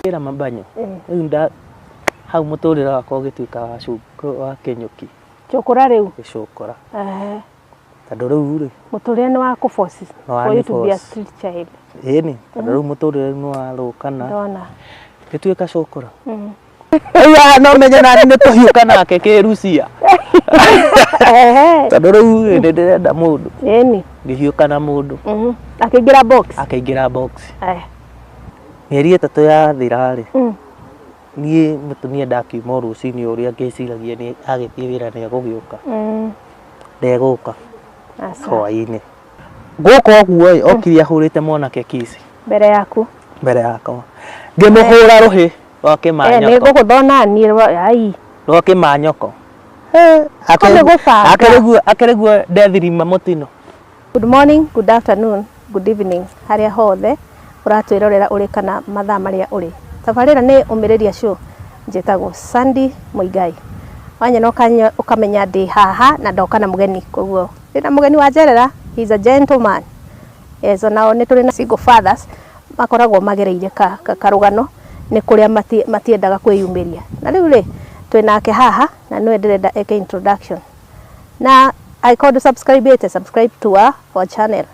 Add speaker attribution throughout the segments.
Speaker 1: Ira mabanyo nda hau muturira wakwa gituika wa cuko wa Kenyuki
Speaker 2: cukura riu
Speaker 1: gicukura tondu riu ri
Speaker 2: muturire ni wa kuforce for you to be a street child
Speaker 1: ni tondu riu muturire ni wa rukana
Speaker 2: ndona
Speaker 1: gituika cukura ya no menya nani ni tuhiuka nake kirucia tondu riu ni ndirenda mundu
Speaker 2: ni
Speaker 1: ngihiuka na mundu
Speaker 2: akigira box
Speaker 1: mieri 3 ya thirari nie mutumia ndakiuma rucini uria ngeciragia ni agithie wira ni agugiuka ndeguka hwaini guko oguo okiria hurite mwanake kisi
Speaker 2: mbere yakwa
Speaker 1: ngimuhura ruhi rwa kimanyoko
Speaker 2: ni guguthona ni ai
Speaker 1: rwa kimanyoko akereguo ndethirima mutino.
Speaker 2: Good morning, good afternoon, good evening haria hothe uratwirorera uri kana mathaa maria uri tabarira ni umiriria show njitagwo Sandy Muigai wanya ukamenya ndi haha na ndoka na mugeni koguo ndina mugeni wa Jerera. He is a gentleman. Yes, nao ni turi na single fathers makoragwo magereire karugano ni kuria matiendaga kwiyumiria na riu ri twinake haha na no ndirenda eke introduction na I call to subscribe to our channel,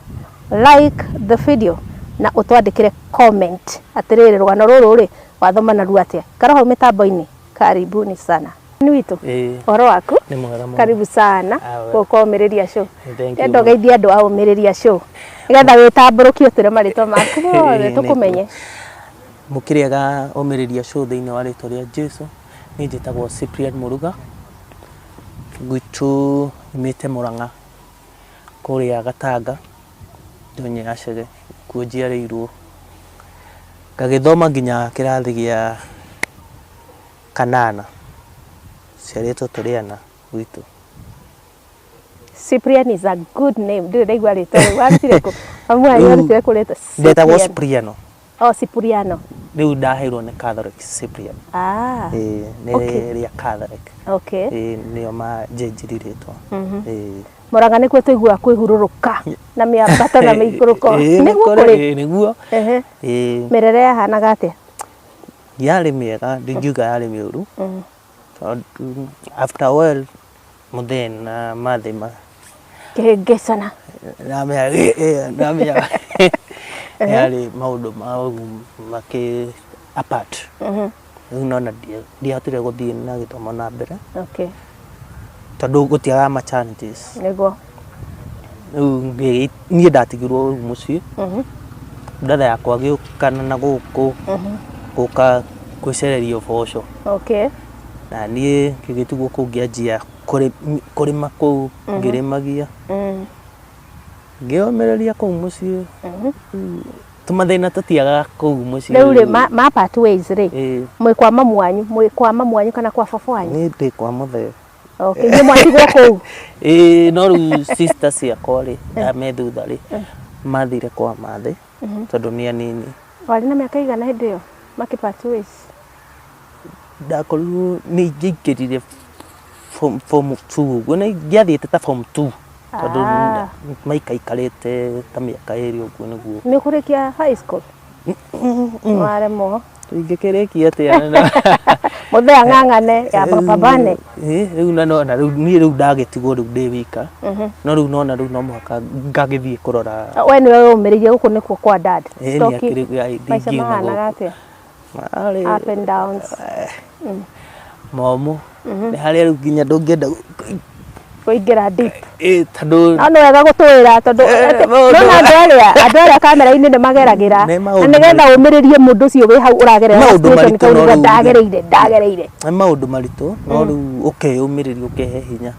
Speaker 2: like the video na utwandikire comment atiriri rugano ruru ri wathoma na ruatia karaho mitambo-ini. Karibuni sana ni witu oro waku
Speaker 1: ni mwega muno
Speaker 2: karibu sana guko umiriria show
Speaker 1: endo
Speaker 2: geithia andu a umiriria show igetha witamburukio tire marito maku bothe tukumenye
Speaker 1: mukiriaga umiriria show thiini wa rito ria Jesu ni njitagwo Cyprian Muruga gwitu imite Murang'a kuria Gatanga ndonye acege kujiarirwo ngagithoma nginya kirathi gia kanana ciaritwo turiana gwitu.
Speaker 2: Cyprian is a good name. Ndire ndaigua rito warutire ku amwe warutire ku rito
Speaker 1: ndetagwo Cypriano.
Speaker 2: Oh, Cypriano.
Speaker 1: Riu ndaheirwo ni Catholic Cyprian. Ni ria Catholic.
Speaker 2: Okay.
Speaker 1: Nio ma jenjirirĩtwo.
Speaker 2: Murang'a nikuo tuigua kwihururuka na miambato na miikuruko niguo kuri
Speaker 1: niguo
Speaker 2: mirere yahanaga atia
Speaker 1: yari miega ndingiuga yari miuru after a while muthen na mathima
Speaker 2: kihĩngĩcana
Speaker 1: namenya yari maundu maki apart riu nona ndiahotire guthii na githomo na mbere tondu gutiaga ma challenges
Speaker 2: niguo
Speaker 1: riu nie ndatigirwo mucii ndatha yakwa giukana na guku guka kwicereria uboco na nie kigitu guku ngianjia kurima kuu ngirimagia ngiomereria kuu mucii tumathina tutiaga kuu mucii
Speaker 2: riu ri ma pathways ri mwikwama mwanyu kana kwa baba wanyu
Speaker 1: ni ndi kwa muthe.
Speaker 2: Okay, ni mwatigwo kuu
Speaker 1: no riu sister ciakwa ri me thutha ri mathire kwa mathe tondu ni anini.
Speaker 2: Wari na miaka igana hindi iyo maki pathways?
Speaker 1: Ndakorirwo ni ngĩingĩrire form 2 ũguo nĩ ngĩathiĩte ta form 2 tondu maikaikarĩte ta mĩaka ĩrĩ ũguo nĩguo.
Speaker 2: Nĩ ũkũrĩkia high school? Waremwo
Speaker 1: ingĩkĩrĩkia atĩa
Speaker 2: muthe ang'ang'ane ya babane
Speaker 1: riu na riu niĩ riu ndagĩtigwo riu ndĩ wika no riu nona riu no mũhaka ngagĩthiĩ kũrora.
Speaker 2: We nĩwe ũmĩrĩirie gũkũ nĩkuo kwa dad?
Speaker 1: Maica
Speaker 2: mahanaga atĩa? Up and downs
Speaker 1: momu nĩ harĩa riu nginya ndũngĩenda
Speaker 2: kuingira deep
Speaker 1: tondu
Speaker 2: no wega gutwira tondu nona andu aria kamera-ini ni mageragira na nigetha umiririe mundu ucio wi hau uragerera situation kauga ndagereire
Speaker 1: ni maundu maritu no riu ukeyumiriria ukehe hinya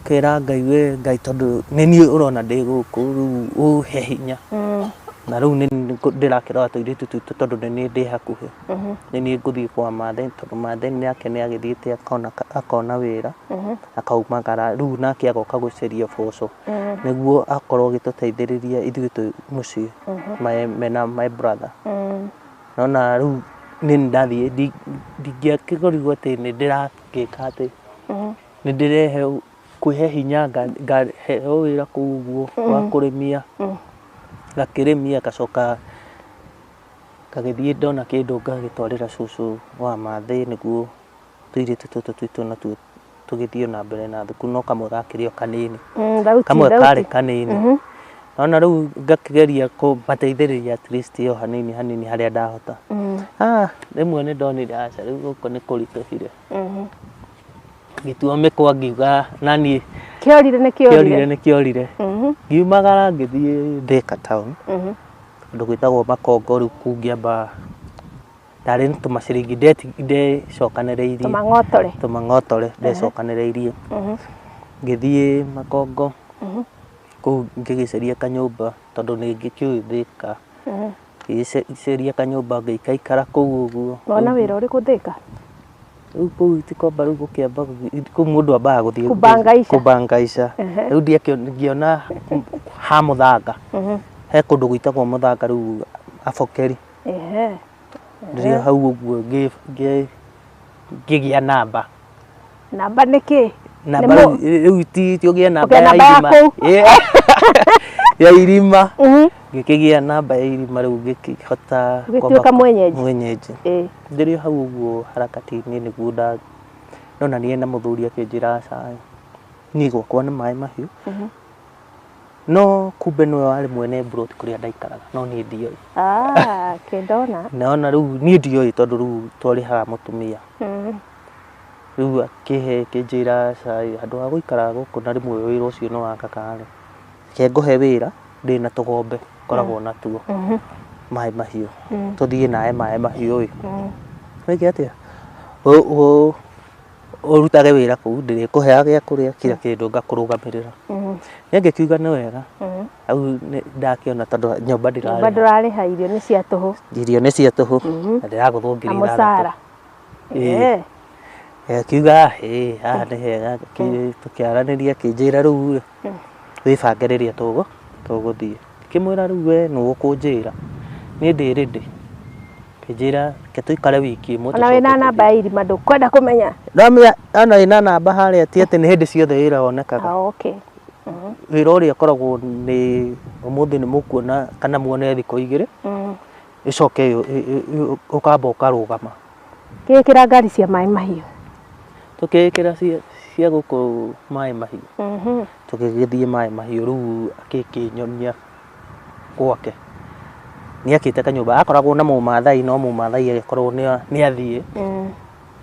Speaker 1: kera Ngai we Ngai tondu ni ni urona ndi guku riu uhe hinya na riu ni ndirakira tuiritu tutu tondu ni ndi hakuhi ni nguthii kwa mathe tondu mathe nake ni agithiite akona wira akaumagara riu nake agoka guceria boco niguo akorwo gituteithiriria ithuĩ tu mucii my brother nona riu ni ndathie ndingĩakĩgorirwo atĩ nĩ ndĩrakĩka atĩ nĩ ndĩrehe kwĩhe hinya ngaheo wĩra kũu ũguo wa kũrĩmia gakĩrĩmia gacoka ngagĩthiĩ ndona kĩndũ ngagĩtwarĩra cũcũ wa Maathai nĩguo tũirĩtu tũtũ twitũ natuo tũgĩthiĩ na mbere na thukuru, no kamwe gakĩrĩ o kanini, kamwe karĩ kanini. Ona rĩu ngakĩgeria kũmateithĩrĩria at least o hanini hanini harĩa ndahota. Rĩmwe nĩ ndonire aca rĩu gũkũ nĩ kũritũhire, ngĩtua mĩkwa ngiuga naniĩ kĩorire nĩ kĩorire, ngiumagara ngĩthiĩ Thika town kũndũ gwĩtagwo Makongo, rĩu kũu ngĩamba ndarĩ na tũmaciringi ndecokanĩrĩirie, tũmang'otore ndecokanĩrĩirie, ngĩthiĩ Makongo kũu ngĩgĩcaria kanyũmba tondũ nĩ ngĩkĩũĩ Thika, ngĩgĩcaria kanyũmba ngĩikaikara kũu ũguo.
Speaker 2: Wona wĩra ũrĩkũ Thika?
Speaker 1: Rĩu kũu ti kwamba rĩu gũkĩamba kũu mũndũ ambaga gũthiĩ kũbangaica, rĩu ngĩona ha mũthanga, he kũndũ gwĩtagwo mũthanga rĩu Abokeri, ndirĩ hau ũguo ngĩgĩa namba.
Speaker 2: Namba nĩ kĩ?
Speaker 1: Namba rĩu ti ũgĩe namba ya irima ya irima, ngĩkĩgĩa namba ya irima rĩu ngĩkĩhota
Speaker 2: gũtuĩka
Speaker 1: mwenyeji. Ndĩrĩ hau ũguo harakati-inĩ nĩguo ndonanire na mũthuri akĩnjĩra aca niĩ gwakwa nĩ maĩ mahiũ, no kumbe nĩwe warĩ mwene plot kũrĩa ndaikaraga, no niĩ ndioĩ.
Speaker 2: Kĩndona
Speaker 1: Nona rĩu niĩ ndioĩ tondũ rĩu twarĩhaga mũtumia, rĩu akĩnjĩra aca handũ ha gũikara gũkũ na rĩmwe wĩra ũcio nĩ wakaga-rĩ, reke ngũhe wĩra ndĩna tũgombe ngoragwo natuo maĩ mahiũ, tũthiĩ nawe maĩ mahiũ-ĩ, wĩke atĩa ũrutage wĩra kũu, ndĩrĩkũheaga gĩa kũrĩa kira kĩndũ ngakũrũgamĩrĩra. Niĩ ngĩkiuga nĩ wega, rĩu ndakĩona tondũ nyũmba
Speaker 2: ndũrarĩha, irio nĩ cia tũhũ,
Speaker 1: na ndĩragũthwo ngiri ithathatũ. Akiuga haha nĩ hega, tũkĩaranĩria akĩnjĩra rĩu wĩbange rĩrĩa tũgũthiĩ. Ngĩkĩmwĩra rĩu we nĩ ũkũnjĩra, niĩ ndĩ ready. Akĩnjĩra reke tũikare wiki ĩmwe.
Speaker 2: Ona wĩna namba ya irima ndũkwenda kũmenya?
Speaker 1: Ona wĩna namba harĩa ti atĩ nĩ hĩndĩ ciothe wĩra wonekaga. Wĩra ũrĩa ũkoragwo nĩ ũmũthĩ nĩ mũkuona kana muone thikũ igĩrĩ, ĩcoke ũkamba ũkarũgama.
Speaker 2: Gĩkĩra ngari cia maĩ mahiũ?
Speaker 1: Tũkĩkĩra cia gũkũ maĩ mahiũ, tũgĩgĩthiĩ maĩ mahiũ, rĩu akĩnyonia gwake. Nĩ akĩte kanyũmba, akoragwo na Mũmaathai, no Mũmaathai agĩkorwo nĩ athiĩ,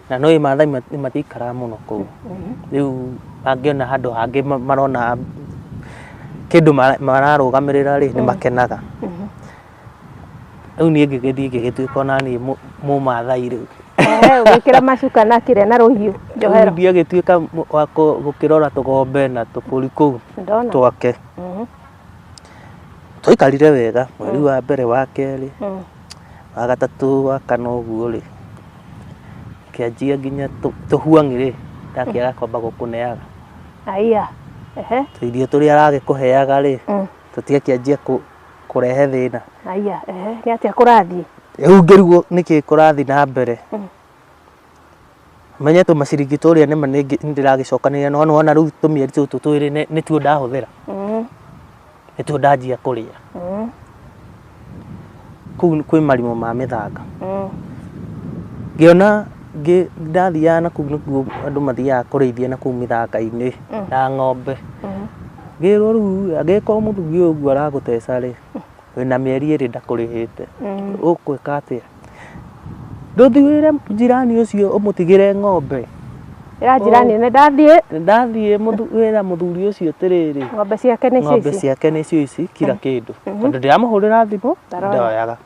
Speaker 1: na no Maathai matiikaraga mũno kũu. Rĩu angĩona handũ hangĩ marona kĩndũ mararũgamĩrĩra-rĩ nĩ makenaga. Rĩu niĩ ngĩgĩthiĩ ngĩgĩtuĩka onaniĩ Mũmaathai rĩu.
Speaker 2: Ũgĩkĩra macuka na kĩrĩa na rũhiũ njohero.
Speaker 1: Rĩu ngĩgĩtuĩka wa gũkĩrora tũgombe na tũbũri kũu twake. Twaikarire wega mweri wa mbere, wa kerĩ, wa gatatũ, wa kana ũguo-rĩ, kĩanjia nginya tũhuang'i-rĩ ndakĩaga kwamba gũkũneaga. Tũirio tũrĩa aragĩkũheaga-rĩ tũtiakĩanjia kũrehe thĩna.
Speaker 2: Nĩ atĩa kũrathiĩ?
Speaker 1: Rĩu ngĩrigwo nĩkĩĩ kũrathiĩ na mbere. Menye tũmaciringi tũrĩa nĩma nĩndĩragĩcokanĩrĩria, no nĩwona rĩu tũmĩeri tũtũ twĩrĩ nĩtuo ndahũthĩra, nĩtuo ndanjia kũrĩa. Kũu kwĩ marima ma mĩthanga, ngĩona ndathiaga na kũu nĩkuo andũ mathiaga kũrĩithia na kũu mĩthanga-inĩ ya ng'ombe. Ngĩrwo rĩu angĩkorwo mũthuri ũyũ ũguo aragũteca-rĩ, wĩna mĩeri ĩrĩ ndakũrĩhĩte, ũgwĩka atĩa? Ndũthiĩre njirani ũcio ũmũtigĩre ng'ombe.
Speaker 2: Njirani nĩ
Speaker 1: ndathiĩ wĩra mũthuri ũcio atĩrĩrĩ, ng'ombe ciake nĩcio ici kira kĩndũ, tondũ ndĩramũhũrĩra thimũ ndoyaga.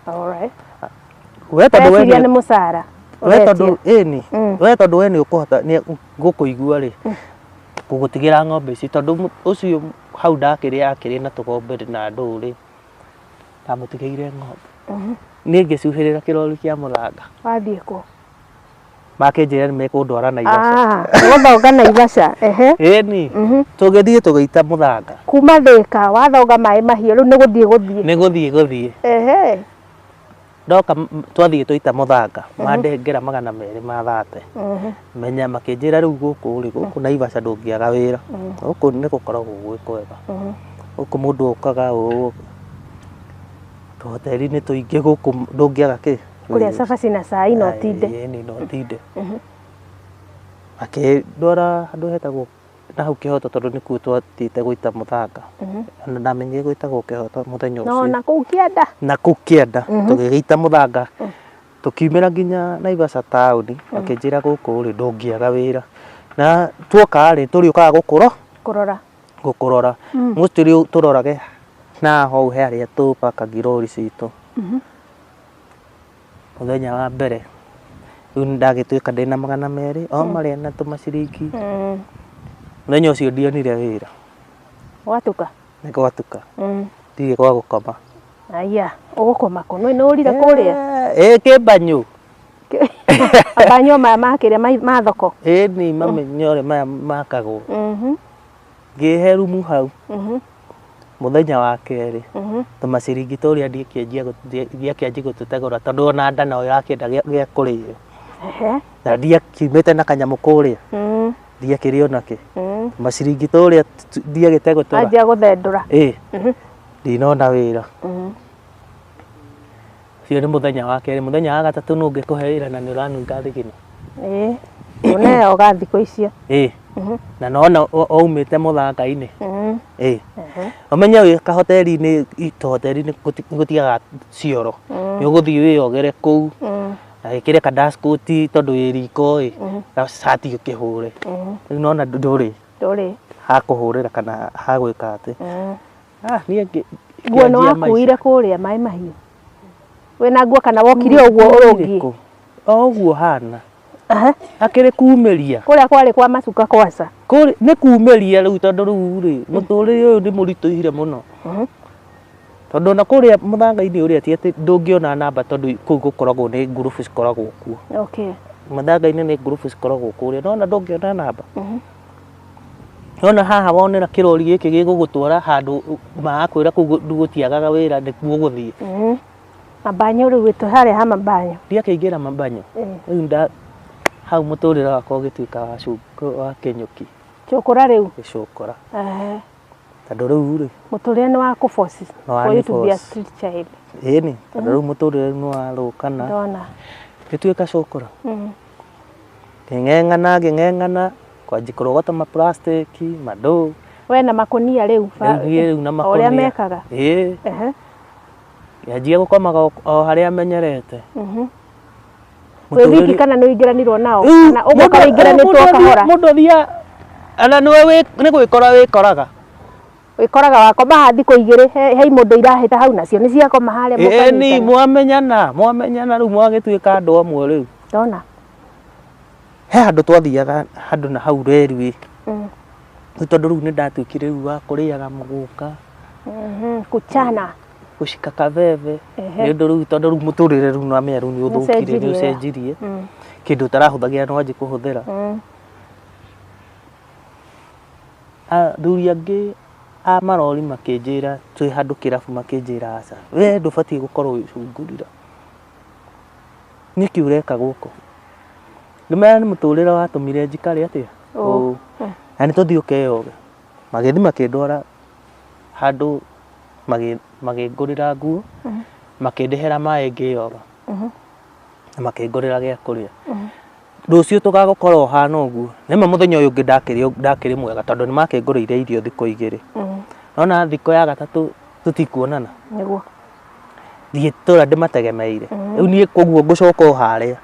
Speaker 1: We tondũ we nĩũkũhota gũkũigua-rĩ, gũgũtigĩra ng'ombe ici, tondũ ũcio hau akĩrĩ na tũgombe na ndũrĩ, ndamũtigĩire ng'ombe. Niĩ ngĩcuhĩrĩra kĩrori kĩa mũthanga.
Speaker 2: Wathiĩ kũ?
Speaker 1: Makĩnjĩra nĩmekũndwara Naivasha.
Speaker 2: Ũgũthonga Naivasha?
Speaker 1: Ĩni, tũgĩthiĩ tũgĩita mũthanga.
Speaker 2: Kuma Thika wathonga maĩ mahiũ, rĩu nĩ gũthiĩ.
Speaker 1: Ndoka twathiĩ tũita mũthanga, mandengera 230. Menya makĩnjĩra rĩu gũkũ Naivasha ndũngĩaga wĩra. Gũkũ nĩ gũkoragwo gwĩ kwega. Gũkũ mũndũ okaga tuhoteri-inĩ tũingĩ gũkũ ndũngĩaga kĩ
Speaker 2: Kũrĩa cabaci na cai no tinde.
Speaker 1: Ĩni no tinde. Akĩndwara handũ hetagwo na hau Kĩhoto tondũ nĩkuo twathiĩte gũita mũthanga. Na ndamenyire gwĩtagwo Kĩhoto mũthenya ũcio.
Speaker 2: No na kũu Kĩanda.
Speaker 1: Na kũu Kĩanda tũgĩgĩita mũthanga. Tukiumĩra nginya Naivasha taũni akĩnjĩra gũkũ rĩ ndũngĩaga wĩra. Na tuoka rĩ tũrĩũkaga gũkũrora. Mũtĩrĩ tũrorage na hau harĩa tũpakagia rori citũ. Mũthenya wa mbere rĩu ndagĩtuĩka ndĩna 200 o marĩa na tũmaciringi. Mũthenya ũcio ndionire wĩra.
Speaker 2: Gwatuka.
Speaker 1: Nĩ gwatuka. Ndirĩ gwa gũkoma.
Speaker 2: Aya, ũgũkoma kũ? Nĩ ũrire kũrĩa?
Speaker 1: Kĩmbanyũ.
Speaker 2: Abanyo maya makĩrĩa ma thoko.
Speaker 1: Ĩni mamenyore maya makagwo. Ngĩhe rumu hau. Mũthenya wa kerĩ tũmaciringi tũrĩa ndiakĩanji gũtũtegũra tondũ ona nda no yakĩenda gĩa kũrĩo. Na ndiakiumĩte na kanyamũ kũrĩa. Ndiakĩrĩ onakĩ. Maciringi tũrĩa ndiagĩte gũtũra.
Speaker 2: Anjia gũthendũra.
Speaker 1: Ndinona wĩra. Ũcio nĩ mũthenya wa kerĩ. Mũthenya wa gatatũ nũ ũngĩkũhe wĩra na nĩ ũranunga thigino.
Speaker 2: Ũneo ga thikũ icio.
Speaker 1: Na nona oumĩte mũthanga-inĩ. Ũmenye wĩ kahoteri-inĩ hoteri-inĩ gũtiaga cioro. Nĩ ũgũthiĩ wĩyogere kũu. Na wĩkĩre ka dashcoat tondũ wĩ riko gacati ũkĩhũre. Rĩu nona ndũrĩ ha kũhũrĩra kana ha gwĩka atĩ.
Speaker 2: Nguo nĩ wakuire kũrĩa Maĩ Mahiũ. Wĩna nguo kana wokire ũguo ũrũngiĩ?
Speaker 1: O ũguo hana. Akĩrĩ kumĩria.
Speaker 2: Kũrĩa kwarĩ kwa macuka kwaca.
Speaker 1: Nĩ kumĩria rĩu tondũ rĩu rĩ mũtũrĩre ũyũ nĩ mũritũhire mũno. Tondũ ona kũrĩa mũthanga-inĩ ũrĩa ti atĩ ndũngĩona namba tondũ kũu gũkoragwo nĩ ngurubu cikoragwo kuo. Mũthanga-inĩ nĩ ngurubu cikoragwo kũrĩa no ona ndũngĩona namba. Nona haha wonera kĩrori gĩkĩ gĩgũgũtwara handũ magakwĩra kũu gũtiagaga wĩra nĩkuo gũthiĩ.
Speaker 2: Mabanyo rĩu wĩtũ harĩa ha Mabanyo.
Speaker 1: Ndiakĩingĩra Mabanyo. Rĩu hau mũtũrĩre wakwa ũgĩtuĩka wa kĩnyũki.
Speaker 2: Cũkũra rĩu.
Speaker 1: Gĩcũkũra. Tondũ rĩu rĩ.
Speaker 2: Mũtũrĩre nĩ wa kũboci. For you to be a street child.
Speaker 1: Ĩni. Tondũ rĩu mũtũrĩre nĩ warũkana.
Speaker 2: Ndona.
Speaker 1: Gĩtuĩka cũkũra. Ngĩng'eng'ana kwanji kũrogota ma plastic mandũ.
Speaker 2: We na makũnia rĩu.
Speaker 1: Rĩu na makũnia.
Speaker 2: Ũrĩa mekaga.
Speaker 1: Yanjia gũkomaga o harĩa amenyerete.
Speaker 2: Wĩ wiki kana nĩ ũingĩranirwo nao? Kana ũgoka wĩingĩranĩtwo kahora?
Speaker 1: Mũndũ thia ana nĩ gwĩkora wĩkoraga.
Speaker 2: Wĩkoraga wakoma ha thikũ igĩrĩ he mũndũ irahĩta hau nacio nĩ ciakoma harĩa mũkanyitana.
Speaker 1: Ĩni mwamenyana rĩu mwagĩtuĩka andũ amwe rĩu.
Speaker 2: Ndona.
Speaker 1: He handũ twathiaga handũ na hau railway. Rĩu tondũ rĩu nĩ ndatuĩkire rĩu wa kũrĩaga mũgũka.
Speaker 2: Kuchana.
Speaker 1: Gũcika kabebe. Nĩ ũndũ rĩu tondũ rĩu mũtũrĩre rĩu no amenya rĩu nĩ ũthũkire nĩ ũcenjirie. Kĩndũ ũtarahũthagĩra no wanji kũhũthĩra. Athuri angĩ a marori makĩnjĩra twĩ handũ kĩrabu makĩnjĩra aca we ndũbatiĩ gũkorwo wĩcungurĩra. Nĩkĩ ũreka gũkũ? Nĩmenya nĩ mũtũrĩre watũmire njikare atĩa? Na nĩ tũthiĩ ũkeyoge. Magĩthiĩ makĩndwara handũ magĩngũrĩra nguo makĩndehera maĩ ngĩyoga. Makĩngũrĩra gĩa kũrĩa. Rũciũ tũgagũkorwo hana ũguo. Nĩma mũthenya ũyũ ũngĩ ndakĩrĩ mwega tondũ nĩ makĩngũrĩire irio thikũ igĩrĩ. Nona thikũ ya gatatũ tũtikuonana.
Speaker 2: Nĩguo.
Speaker 1: Thiĩ tũra ndĩmategemeire. Rĩu niĩ koguo ngũcoka o harĩa.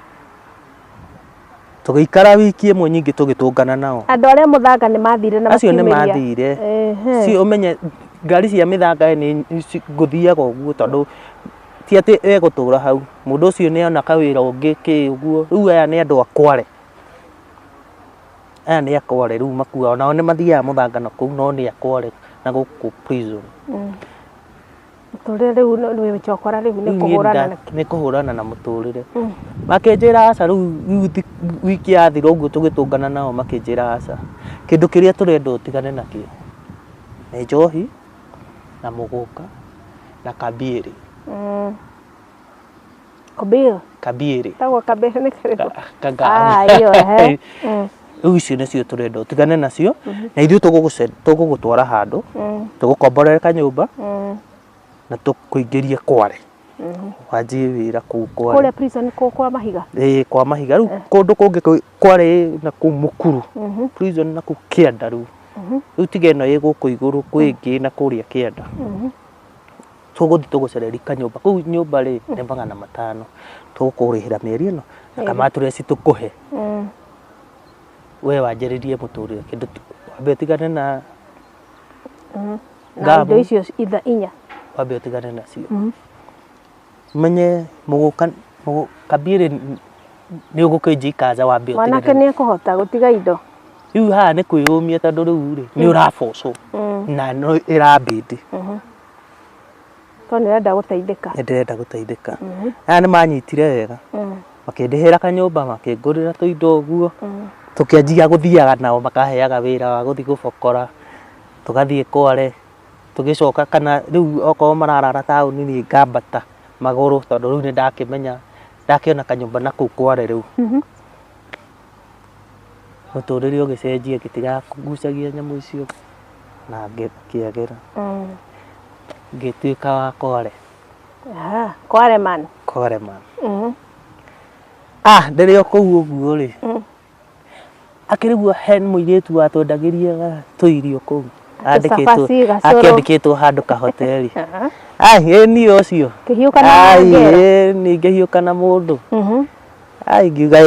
Speaker 1: Tũgĩikara wiki ĩmwe nyingĩ tũgĩtũngana nao.
Speaker 2: Andũ arĩa mũthanga nĩ mathire na
Speaker 1: acio nĩ mathire. Si ũmenye ngari cia mĩthanga nĩ ngũthiaga ũguo tondũ ti atĩ egũtũra hau. Mũndũ ũcio nĩ ona kawĩra ũngĩ kĩ ũguo. Rĩu aya nĩ andũ a Kware. Aya nĩ a Kware rĩu makua nao nĩ mathiaga mũthanga na kũu no nĩ a Kware na gũkũ prison.
Speaker 2: Mũtũrĩre rĩu nĩ wĩcokora rĩu nĩ
Speaker 1: kũhũrana na mũtũrĩre. Makĩnjĩra aca rĩu wiki yathira ũguo tũgĩtũngana nao makĩnjĩra aca. Kĩndũ kĩrĩa tũrenda ũtigane nakĩo nĩ njohi na mũgũka na kabieri. Kabieri.
Speaker 2: Tagwo kabieri nĩ kĩrĩkũ?
Speaker 1: Iyo rĩu icio nĩcio tũrenda ũtigane nacio na ithuĩ tũgũgũtwara handũ tũgũkomborere kanyũmba na tũkũingĩrie Kware. wanjie wĩra kũu
Speaker 2: Kũrĩa
Speaker 1: Kware.
Speaker 2: prison kwa Mahiga.
Speaker 1: Kwa Mahiga rĩu kũndũ kũngĩ Kware na kũu Mũkuru prison na kũu Kĩanda rĩu rĩu tiga ĩno ĩ gũkũ igũrũ kwĩ ĩngĩ na kũrĩa Kĩanda tũgũthiĩ tũgũcereri kanyũmba kũu nyũmba rĩ nĩ 500 tũkũrĩhĩra mĩeri ĩno na kamatũreci tũkũhe we wanjĩrĩrie mũtũrĩre kĩndũ wambe ũtigane na
Speaker 2: na indo icio inya
Speaker 1: wambe ũtigane nacio menye mũgũka Kabirĩ nĩ ũgũkĩnji kaza wambe ũtigane
Speaker 2: mwanake nĩ ekũhota gũtiga indo
Speaker 1: rĩu haha nĩ kwĩyũmia tondũ rĩu rĩ nĩ ũrabocwo na no ĩrambĩndi
Speaker 2: tondũ nĩrenda gũteithĩka
Speaker 1: ndĩrenda gũteithĩka aya nĩ manyitire wega makĩndĩhĩra kanyũmba makĩngũrĩra tũindo ũguo tũkĩanjia gũthiaga nao makaheaga wĩra wa gũthiĩ gũbokora tũgathiĩ Kware tũgĩcoka kana rĩu okorwo mararara taũni niĩ ngambata magũrũ tondũ rĩu nĩ ndakĩmenya ndakĩona kanyũmba na kũu Kware rĩu mũtũrĩre ũgĩcenjia ngĩtiga kũgucagia nyamũ icio na ngĩagĩra ngĩtuĩka wa Kware.
Speaker 2: Kware man
Speaker 1: ndĩrĩ o kũu ũguo rĩ akĩrĩguo he mũirĩtu watwendagĩria tũirio kũu akĩandĩkĩtwo handũ kahoteri niĩ ũcio nĩ ngĩhiũka na mũndũ ngiuga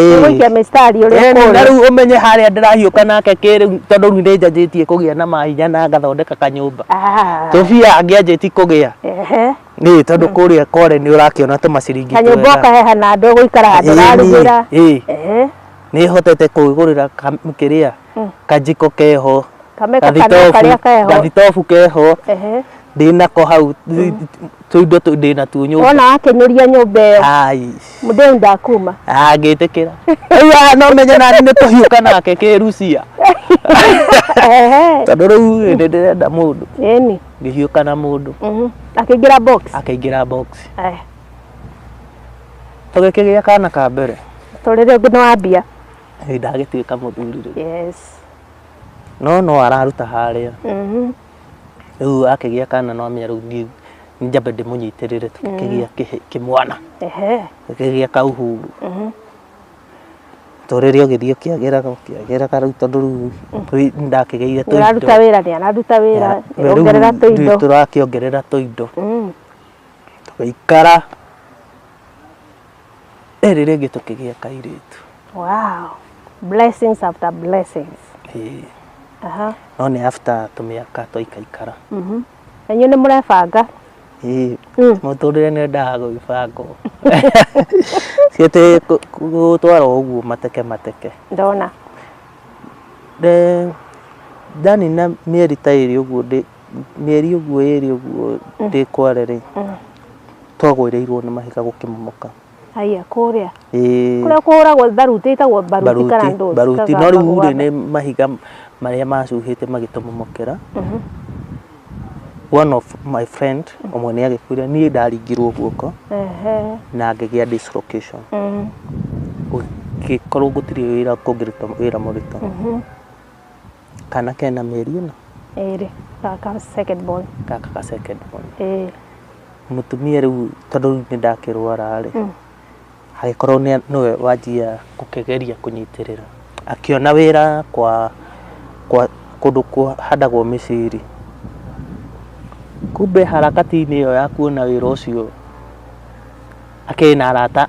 Speaker 1: na rĩu ũmenye harĩa ndĩrahiũka nake kĩrĩu tondũ rĩu nĩ njanjĩtie kũgĩa na mahinya na ngathondeka kanyũmba Tobia angĩanjĩti kũgĩa nĩ tondũ kũrĩa Kware nĩ ũrakĩona tũmaciringi
Speaker 2: kanyũmba ũkaheha na andũ gũikara handũ rarugĩra
Speaker 1: nĩ hotete kwĩgũrĩra kĩrĩa kanjiko keho gathitobu keho ndĩnako hau tũindo ndĩnatuo nyũmba
Speaker 2: wona wakĩnyũria nyũmba ĩyo mũndũ ndakuma
Speaker 1: ngĩtĩkĩra rĩu no menye nani nĩ tũhiũka nake kĩrucia tondũ rĩu nĩ ndĩrenda mũndũ ngĩhiũka na mũndũ akĩingĩra box tũgĩkĩgĩa kana ka mbere
Speaker 2: tũrĩre ũngĩ nĩ wambia
Speaker 1: ndagĩtuĩka mũthuri no araruta harĩa rĩu akĩgĩa kana no amenya rĩu niĩ njambe ndĩmũnyitĩrĩre tũkĩgĩa kĩmwana tũkĩgĩa kauhuru tũrĩre ũgĩthiĩ ũkĩagĩraga rĩu tondũ rĩu ndakĩgĩire tũindo
Speaker 2: araruta wĩra nĩ araruta wĩra ongerera tũindo
Speaker 1: tũrakĩongerera tũindo tũgĩikara rĩrĩ rĩngĩ tũkĩgĩa kairĩtu
Speaker 2: blessings after blessings
Speaker 1: no nĩ after tũmĩaka twaikaikara
Speaker 2: inyuĩ nĩ mũrebanga
Speaker 1: mũtũrĩre nĩ endaga gwĩbangwo ciĩtĩ gũtwara ũguo mateke
Speaker 2: ndona
Speaker 1: ndanina mĩeri ta ĩrĩ ũguo mĩeri ũguo ĩrĩ ũguo ndĩ Kware rĩ twagũĩrĩirwo nĩ mahiga gũkĩmomoka
Speaker 2: kũrĩa kũhũragwo baruti ĩtagwo baruti kana ndũthi
Speaker 1: baruti no rĩu rĩ nĩ mahiga marĩa macuhĩte magĩtũmomokera one of my friend ũmwe nĩ agĩkuire niĩ ndaringirwo guoko na ngĩgĩa dislocation gũgĩkorwo gũtirĩ wĩra kũngĩruta wĩra mũritũ kana kena mĩeri ĩno
Speaker 2: kaka second born
Speaker 1: mũtumia rĩu tondũ rĩu nĩ ndakĩrwara rĩ agĩkorwo nĩwe wanjia gũkĩgeria kũnyitĩrĩra akĩona wĩra kwa kũndũ kũhandagwo mĩciri kumbe harakati-inĩ ĩyo ya kuona wĩra ũcio akĩna arata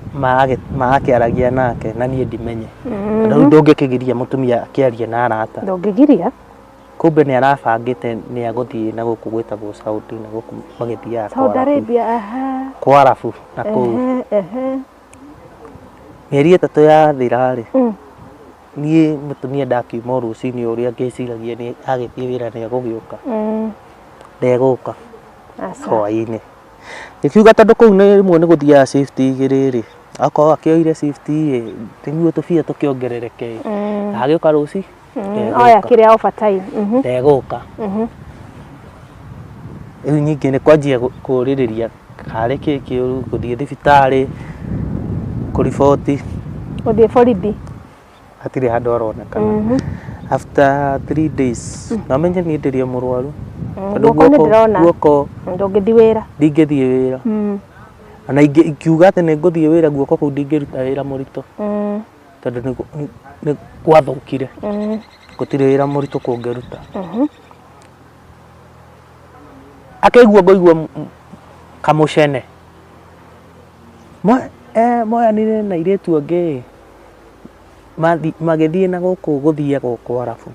Speaker 1: magakĩaragia nake na niĩ ndimenye rĩu ndũngĩkĩgiria mũtumia akĩaria na arata
Speaker 2: ndũngĩgiria
Speaker 1: kumbe nĩ arabangĩte nĩ agũthiĩ na gũkũ gwĩtagwo Saudi na gũkũ magĩthiaga
Speaker 2: Saudi Arabia
Speaker 1: kwa Arabu na kũu mĩeri ĩtatũ yathira rĩ niĩ mũtumia ndakiuma rũcinĩ ũrĩa ngĩciragia nĩ agĩthiĩ wĩra nĩ egũgĩũka ndegũka hwaĩ-inĩ gĩkiuga tondũ kũu rĩmwe nĩ gũthiaga shift igĩrĩ rĩ akorwo akĩoire shift rĩmwe tũbia tũkĩongerereke agĩũka rũci
Speaker 2: oya kĩrĩa overtime
Speaker 1: ndegũka rĩu ningĩ nĩ kwanjia kũrĩrĩria karĩ kĩũru gũthiĩ thibitarĩ kũriboti
Speaker 2: gũthiĩ borithi
Speaker 1: hatirĩ handũ aronekana after 3 days no menye niĩ ndĩrĩ mũrwaru tondũ guoko ndũngĩthiĩ wĩra ndingĩthiĩ wĩra ana ingiuga ati ni nguthie wira guoko kuu ndingiruta wira murito tondu ni gwathukire gutire wira murito kungiruta akaigua ngoigua kamucene moyanire na iretu angi magithie na guku guthia guku arabu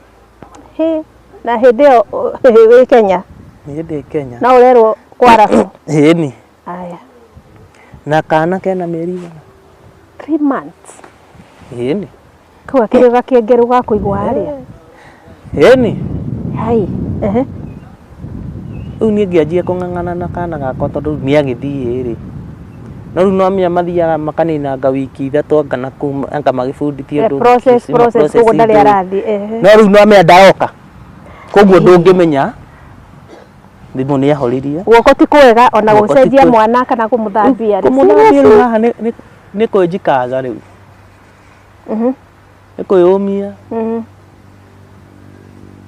Speaker 2: na hindi yo wi Kenya
Speaker 1: hindi Kenya
Speaker 2: na urerwo kwa arabu
Speaker 1: ni
Speaker 2: aya
Speaker 1: na kana kena mieri
Speaker 2: 3 months
Speaker 1: ni
Speaker 2: kwa kile gakiengeru ga kuigwa aria
Speaker 1: ni
Speaker 2: hai
Speaker 1: riu ni ngianjia kung'ang'ana na kana gakwa tondu ni agithie ri no riu no mia mathiaga makaninanga wiki ithatu anga anga magibundithio ndu
Speaker 2: process koguo ndari arathi
Speaker 1: no riu no mia ndaoka koguo ndungimenya thimu ni ahoririe
Speaker 2: guoko ti kwega ona gucenjia mwana kana kumuthambia
Speaker 1: riu haha ni kwenjikaga riu ni kwiyumia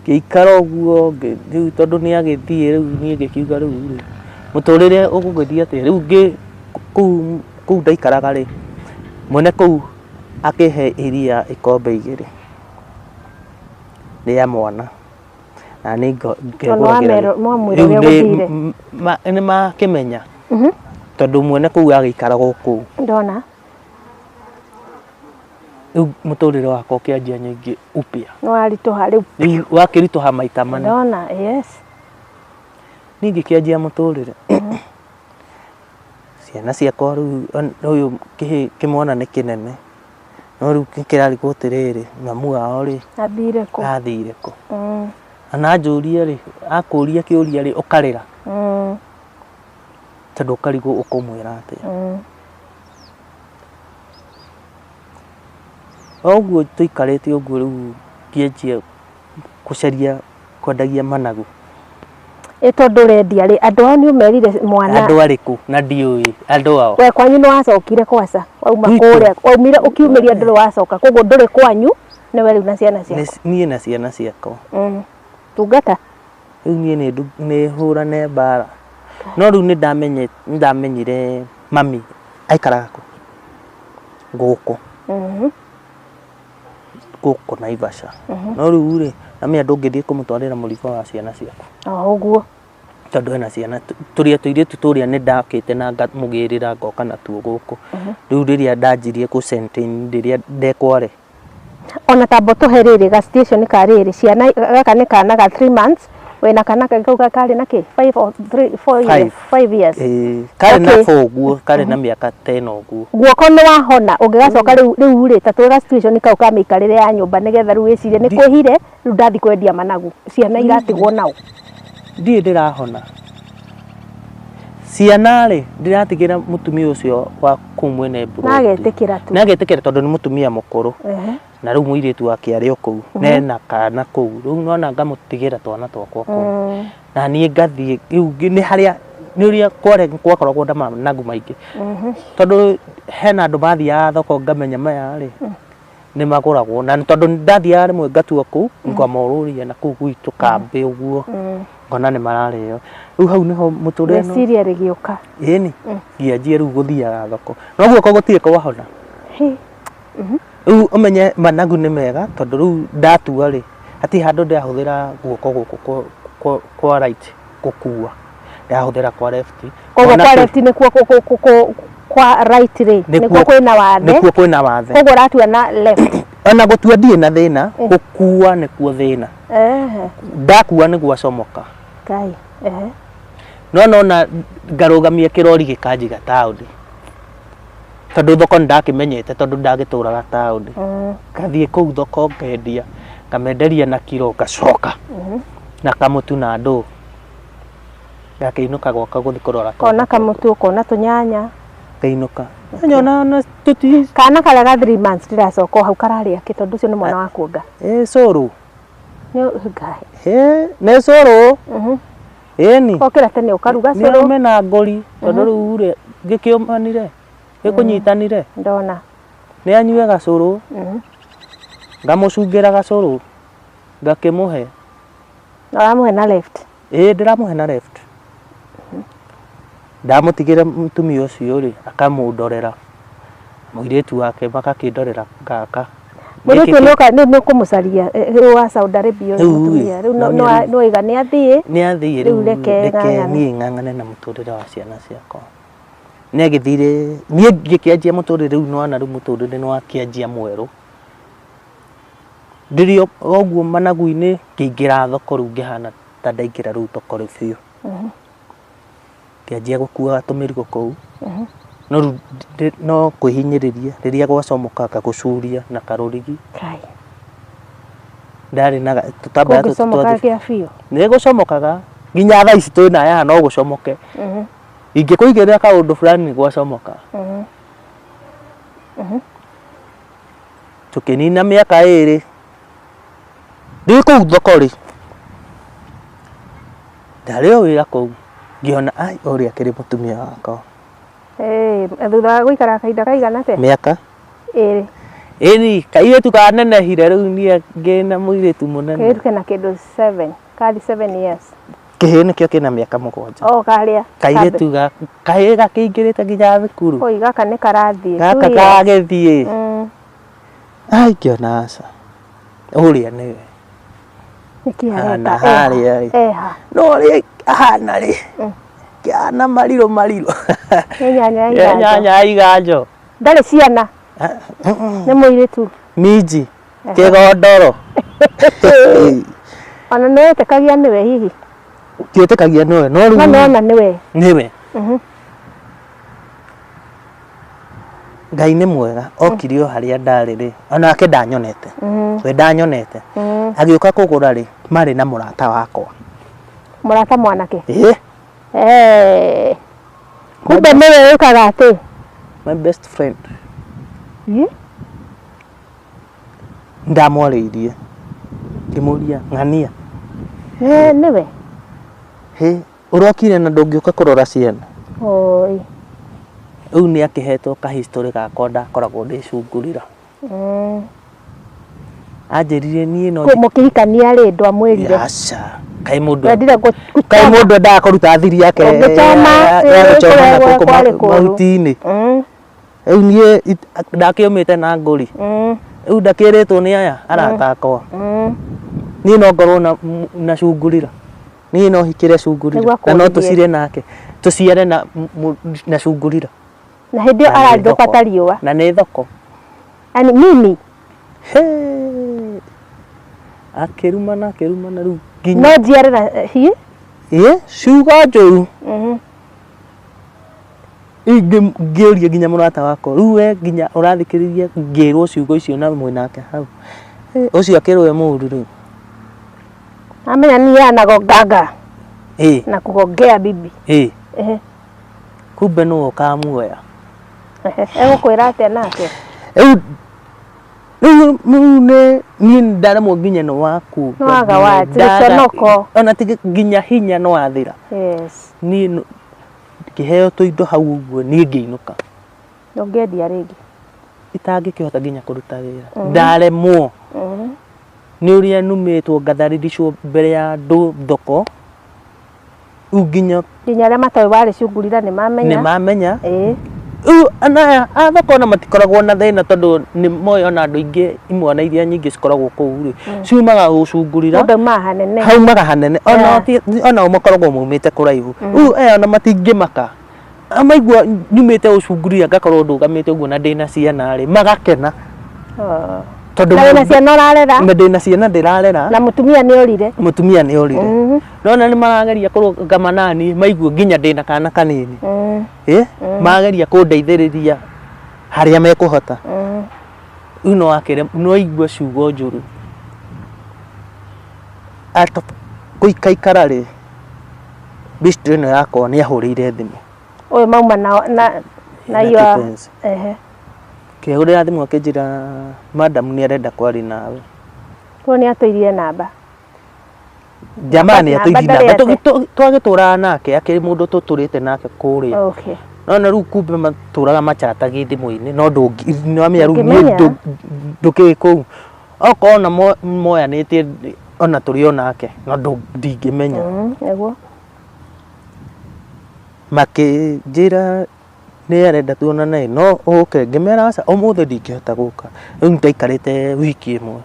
Speaker 1: giikara uguo riu tondu ni agithie riu ni ngikiuga riu muturire ugugithia ati riu ngi kuu ndaikaraga ri mwene kuu akihe iria ikombe igiri ria mwana na ni ngeguragira ni makimenya tondu mwene kuu agikara guku
Speaker 2: ndona
Speaker 1: riu muturire wakwa ukianjia nyingi upya
Speaker 2: no arituha riu
Speaker 1: wakirituha maita mana
Speaker 2: ndona yes
Speaker 1: ningi kianjia muturire ciana ciakwa riu uyu kimwana ni kinene no riu kirari gutiriri mamu wao ri athire ku ana njuria ri akuria kiuria ri ukarira tondu ukarigo ukumwira ati oguo tuikarite oguo riu kianjia kucaria kwendagia managu
Speaker 2: tondu rendia ri andu ao ni umerire mwana
Speaker 1: andu ariku na ndiui andu ao
Speaker 2: we kwanyu no wacokire kwaca wauma kuria waumire ukiumiria nduri wacoka koguo nduri kwanyu ni we riu na ciana ciakwa
Speaker 1: nie na ciana ciakwa
Speaker 2: tungata
Speaker 1: riu nie ni hurane mbara no riu ni ndamenyire mami aikaraga guku guku Naivasha no riu ri mami ndungithie kumutwarira murigo wa ciana ciakwa
Speaker 2: uguo
Speaker 1: tondu ena ciana turia tuiritu turia ni ndakite na mugirira ngoka na tuo guku riu riria ndanjirie ku sentini riria ndekware
Speaker 2: ona tambo tuherere ga station kariri ciana gaka ni kana ga 3 months wena kana gauga kari na ki 5 or 3 4 years
Speaker 1: kari na 4 guo kari na miaka 10 guo
Speaker 2: guoko ni wahona ungigacoka riu ri tatu ga situation kau ka mikarire ya nyumba nigetha riu icirie ni kwihire riu ndathi kwendia managu ciana igatigwo nao
Speaker 1: ndie ndirahona ciana ri ndiratigira mutumia ucio wa kumwene mburu nagetikira tondu ni mutumia mukuru na riu muiritu wake ari oku nena kana kuu riu nona ngamutigira twana twakwa kuu na nie ngathie riu ni haria ni uria kware kwakoragwo na managu maingi tondu hena andu mathiaga thoko ngamenya maya ri ni maguragwo na tondu ndathia rimwe ngatua kuu ngamoruria na kuu gwitu kambe uguo ngona ni marareo riu hau niho muturire no
Speaker 2: meciria rigiuka
Speaker 1: ni ngianjia riu guthiaga thoko no guoko gutire kwahona riu umenye managu ni mega tondu riu ndatua ri ati handu ndahuthira guoko guku kwa right gukua ndahuthira kwa left
Speaker 2: koguo kwa left ni kwa right ri nikuo kwina wathe koguo ratua na left
Speaker 1: ona gutua ndie na thina gukua nikuo thina ndakua niguo acomoka
Speaker 2: kai
Speaker 1: no ngarugamia kirori gikanjiga tauni tondu thoko ndakimenyete tondu ndagituraga tauni ngathie kuu thoko ngendia ngamenderia na kilo ngacoka na kamutu na ndu ngakiinuka gwaka guthi kurora
Speaker 2: kona kamutu kona tunyanya
Speaker 1: kainuka nyona na tuti
Speaker 2: kana kala ga 3 months ndiracoka hau kararia ki tondu cio ni mwana wa kuonga
Speaker 1: coro
Speaker 2: ni ngai
Speaker 1: ne coro ni
Speaker 2: okira tene ukaruga coro
Speaker 1: mena ngori tondu riu ri gikiumanire gikunyitanire
Speaker 2: ndona
Speaker 1: ni anyue gacoro ngamucungira gacoro ngakimuhe
Speaker 2: na muhe na left
Speaker 1: ndiramuhe na left ndamutigire mutumia ucio ri akamundorera muiretu wake makakindorera ngaka
Speaker 2: Mũirĩtu nĩ kũmũcaria wa Saudi Arabia mutumia rĩu no iga nĩ athie
Speaker 1: rĩu reke niĩ ng'ang'ane na mũtũrĩre wa ciana ciakwa nĩ agĩthire niĩ ngĩkĩanjia mũtũrĩre rĩu nona rĩu mũtũrĩre nĩ wakĩanjia mwerũ ndirio ũguo managu-inĩ ngĩingĩra thoko rĩu ngĩhana ta ndaingĩra rĩu thoko rĩu biũ ngĩanjia gũkua tũmĩrigo kũu no kwĩhinyĩrĩria rĩrĩa gwacomoka ngagũcuria na karũrigi ndarĩ na tũtambaya tũtũ nĩ gũcomokaga nginya thaa ici twĩna aya no gũcomoke ingĩkũigĩrĩra kaũndũ fulani gwacomoka tũkĩnina mĩaka 2 ndĩ kũu thoko rĩ ndarĩ o wĩra kũu ngĩona ai ũrĩa akĩrĩ mũtumia wakwa
Speaker 2: thutha wa gũikara kahinda kaigana atĩa
Speaker 1: mĩaka
Speaker 2: 2
Speaker 1: ĩni kairĩtu kanenehire rĩu niĩ ngĩna mũirĩtu mũnene
Speaker 2: kairĩtu kena kĩndũ 7 kari 7 years
Speaker 1: kĩhĩĩ nĩkĩo kĩna mĩaka 7
Speaker 2: karĩa
Speaker 1: kairĩtu kahĩĩ gakĩingĩrĩte nginya thukuru
Speaker 2: oi gaka nĩ karathiĩ
Speaker 1: gaka kagĩthiĩ ai ngĩona aca ũrĩa nĩwe
Speaker 2: nĩkĩareka
Speaker 1: harĩa rĩ no rĩ ahana rĩ kĩana marirũ nyanya iganjo
Speaker 2: ndarĩ ciana nĩ mũirĩtu
Speaker 1: minji kĩgodoro
Speaker 2: ona nĩwĩtĩkagia nĩwe hihi
Speaker 1: tiĩtĩkagia nĩwe no rĩu
Speaker 2: nona nĩwe
Speaker 1: Ngai nĩ mwega okire o harĩa ndarĩ rĩ onake ndanyonete we ndanyonete agĩũka kũgũra rĩ marĩ na mũrata wakwa
Speaker 2: mũrata mwanake kumbe nĩwe wĩkaga atĩ
Speaker 1: my best friend ndamwarĩirie ngĩmũria ng'ania
Speaker 2: nĩwe
Speaker 1: ũrokire na ndũngĩũka kũrora ciana
Speaker 2: oi
Speaker 1: rĩu nĩ akĩhetwo ka history gakwa ndakoragwo ndĩcungurĩra anjĩrire niĩ no
Speaker 2: mũkĩhikania rĩ ndwamwĩrire
Speaker 1: aca kaĩ mũndũ endaga kũruta thiri yake ya gũchoma na gũkũ mahuti-inĩ rĩu niĩ ndakĩũmĩte na ngũri rĩu ndakĩrĩtwo nĩ aya arata akwa niĩ no ngorwo na cungurĩra niĩ no hikĩre cungurĩra na no tũcire nake tũciare na cungurĩra
Speaker 2: na hĩndĩ ĩyo arathũka ta riũa
Speaker 1: na nĩ thoko
Speaker 2: ani mimi
Speaker 1: akĩrumana rĩu
Speaker 2: no njiare na
Speaker 1: ciugo njũru ngĩũria nginya mũrata wakwa rĩu we nginya ũrathikĩrĩria ngĩrwo ciugo icio na mwĩnake hau ũcio akĩrwo we mũũru rĩu
Speaker 2: amenya niĩ anagonganga na kũgongea bibi
Speaker 1: kumbe nĩwe ũkamuoya
Speaker 2: egũkwĩra atĩa nake
Speaker 1: rĩu niĩ ndaremwo nginya nĩ waku
Speaker 2: waga gĩconoko
Speaker 1: ona ti nginya hinya nĩ wathira niĩ kĩheo tũindo hau ũguo niĩ ngĩinũka
Speaker 2: ndũngĩendia rĩngĩ
Speaker 1: itangĩkĩhota nginya kũruta wĩra ndaremwo nĩ ũrĩa numĩtwo ngatharĩricwo mbere ya andũ thoko rĩu nginya
Speaker 2: arĩa matoĩ warĩ cungurĩra nĩmamenya
Speaker 1: rĩu anaya a thoko ona matikoragwo na thĩna tondũ nĩ moĩ ona andũ aingĩ imwana iria nyingĩ cikoragwo kũu rĩ ciumaga gũcungurĩra haumaga hanene ona makoragwo maumĩte kũraihu rĩu aya ona matingĩmaka amaigua nyumĩte gũcungurĩra ngakorwo ndũgamĩte ũguo na ndĩna ciana rĩ magakena tondũ
Speaker 2: ndĩna ciana ũrarera
Speaker 1: na ndĩna ciana ndĩrarera
Speaker 2: na mũtumia nĩ orire
Speaker 1: nona nĩ marageria kũrũgama nani maigua nginya ndĩna kana kanini marageria kũndeithĩrĩria harĩa mekũhota rĩu no igua ciugo njũru gũikaikara rĩ bistro ĩno yakwa nĩ ahũrĩire thimũ
Speaker 2: ũyũ mauma na iyo
Speaker 1: kĩhũrĩra thimũ akĩnjĩra madam nĩ arenda kwaria nawe
Speaker 2: ko nĩ atũirie namba
Speaker 1: jamani atũirie namba twagĩtũraga nake akĩrĩ mũndũ tũtũrĩte nake kũrĩa nona rĩu kumbe matũraga macharatagia thimũ-inĩ no ndũngĩmenya rĩu ndũkĩrĩ kũu okorwo ona moyanĩtie ona tũrĩ onake no ndingĩmenya makĩnjĩra nĩ arenda tuonane no ũke ngĩmera aca ũmũthĩ ndingĩhota gũka rĩu nĩtaikarĩte wiki ĩmwe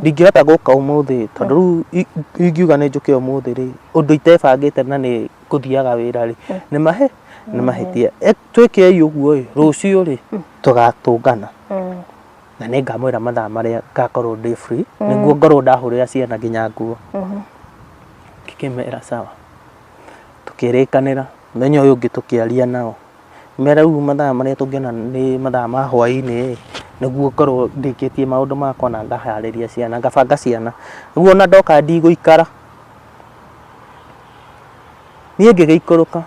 Speaker 1: ndingĩhota gũka ũmũthĩ tondũ rĩu ingiuga nĩ njũke ũmũthĩ rĩ ũndũ itebangĩte na nĩ ngũthiaga wĩra rĩ nĩ mahĩtia twĩkei ũguo ĩ rũciũ rĩ tũgatũngana na nĩ ngamwĩra mathaa marĩa ngakorwo ndĩ free nĩguo ngorwo ndahũrĩra ciana nginya nguo ngĩkĩmera sawa tukĩrĩkanĩra mũthenya ũyũ ũngĩ tũkĩaria nao mera rĩu mathaa marĩa tũngĩona nĩ mathaa ma hwaĩ-inĩ nĩguo ngorwo ndĩkĩtie maũndũ makwa na ngaharĩria ciana ngabanga ciana nĩguo ona ndoka ndigũikara niĩ ngĩgĩikũrũka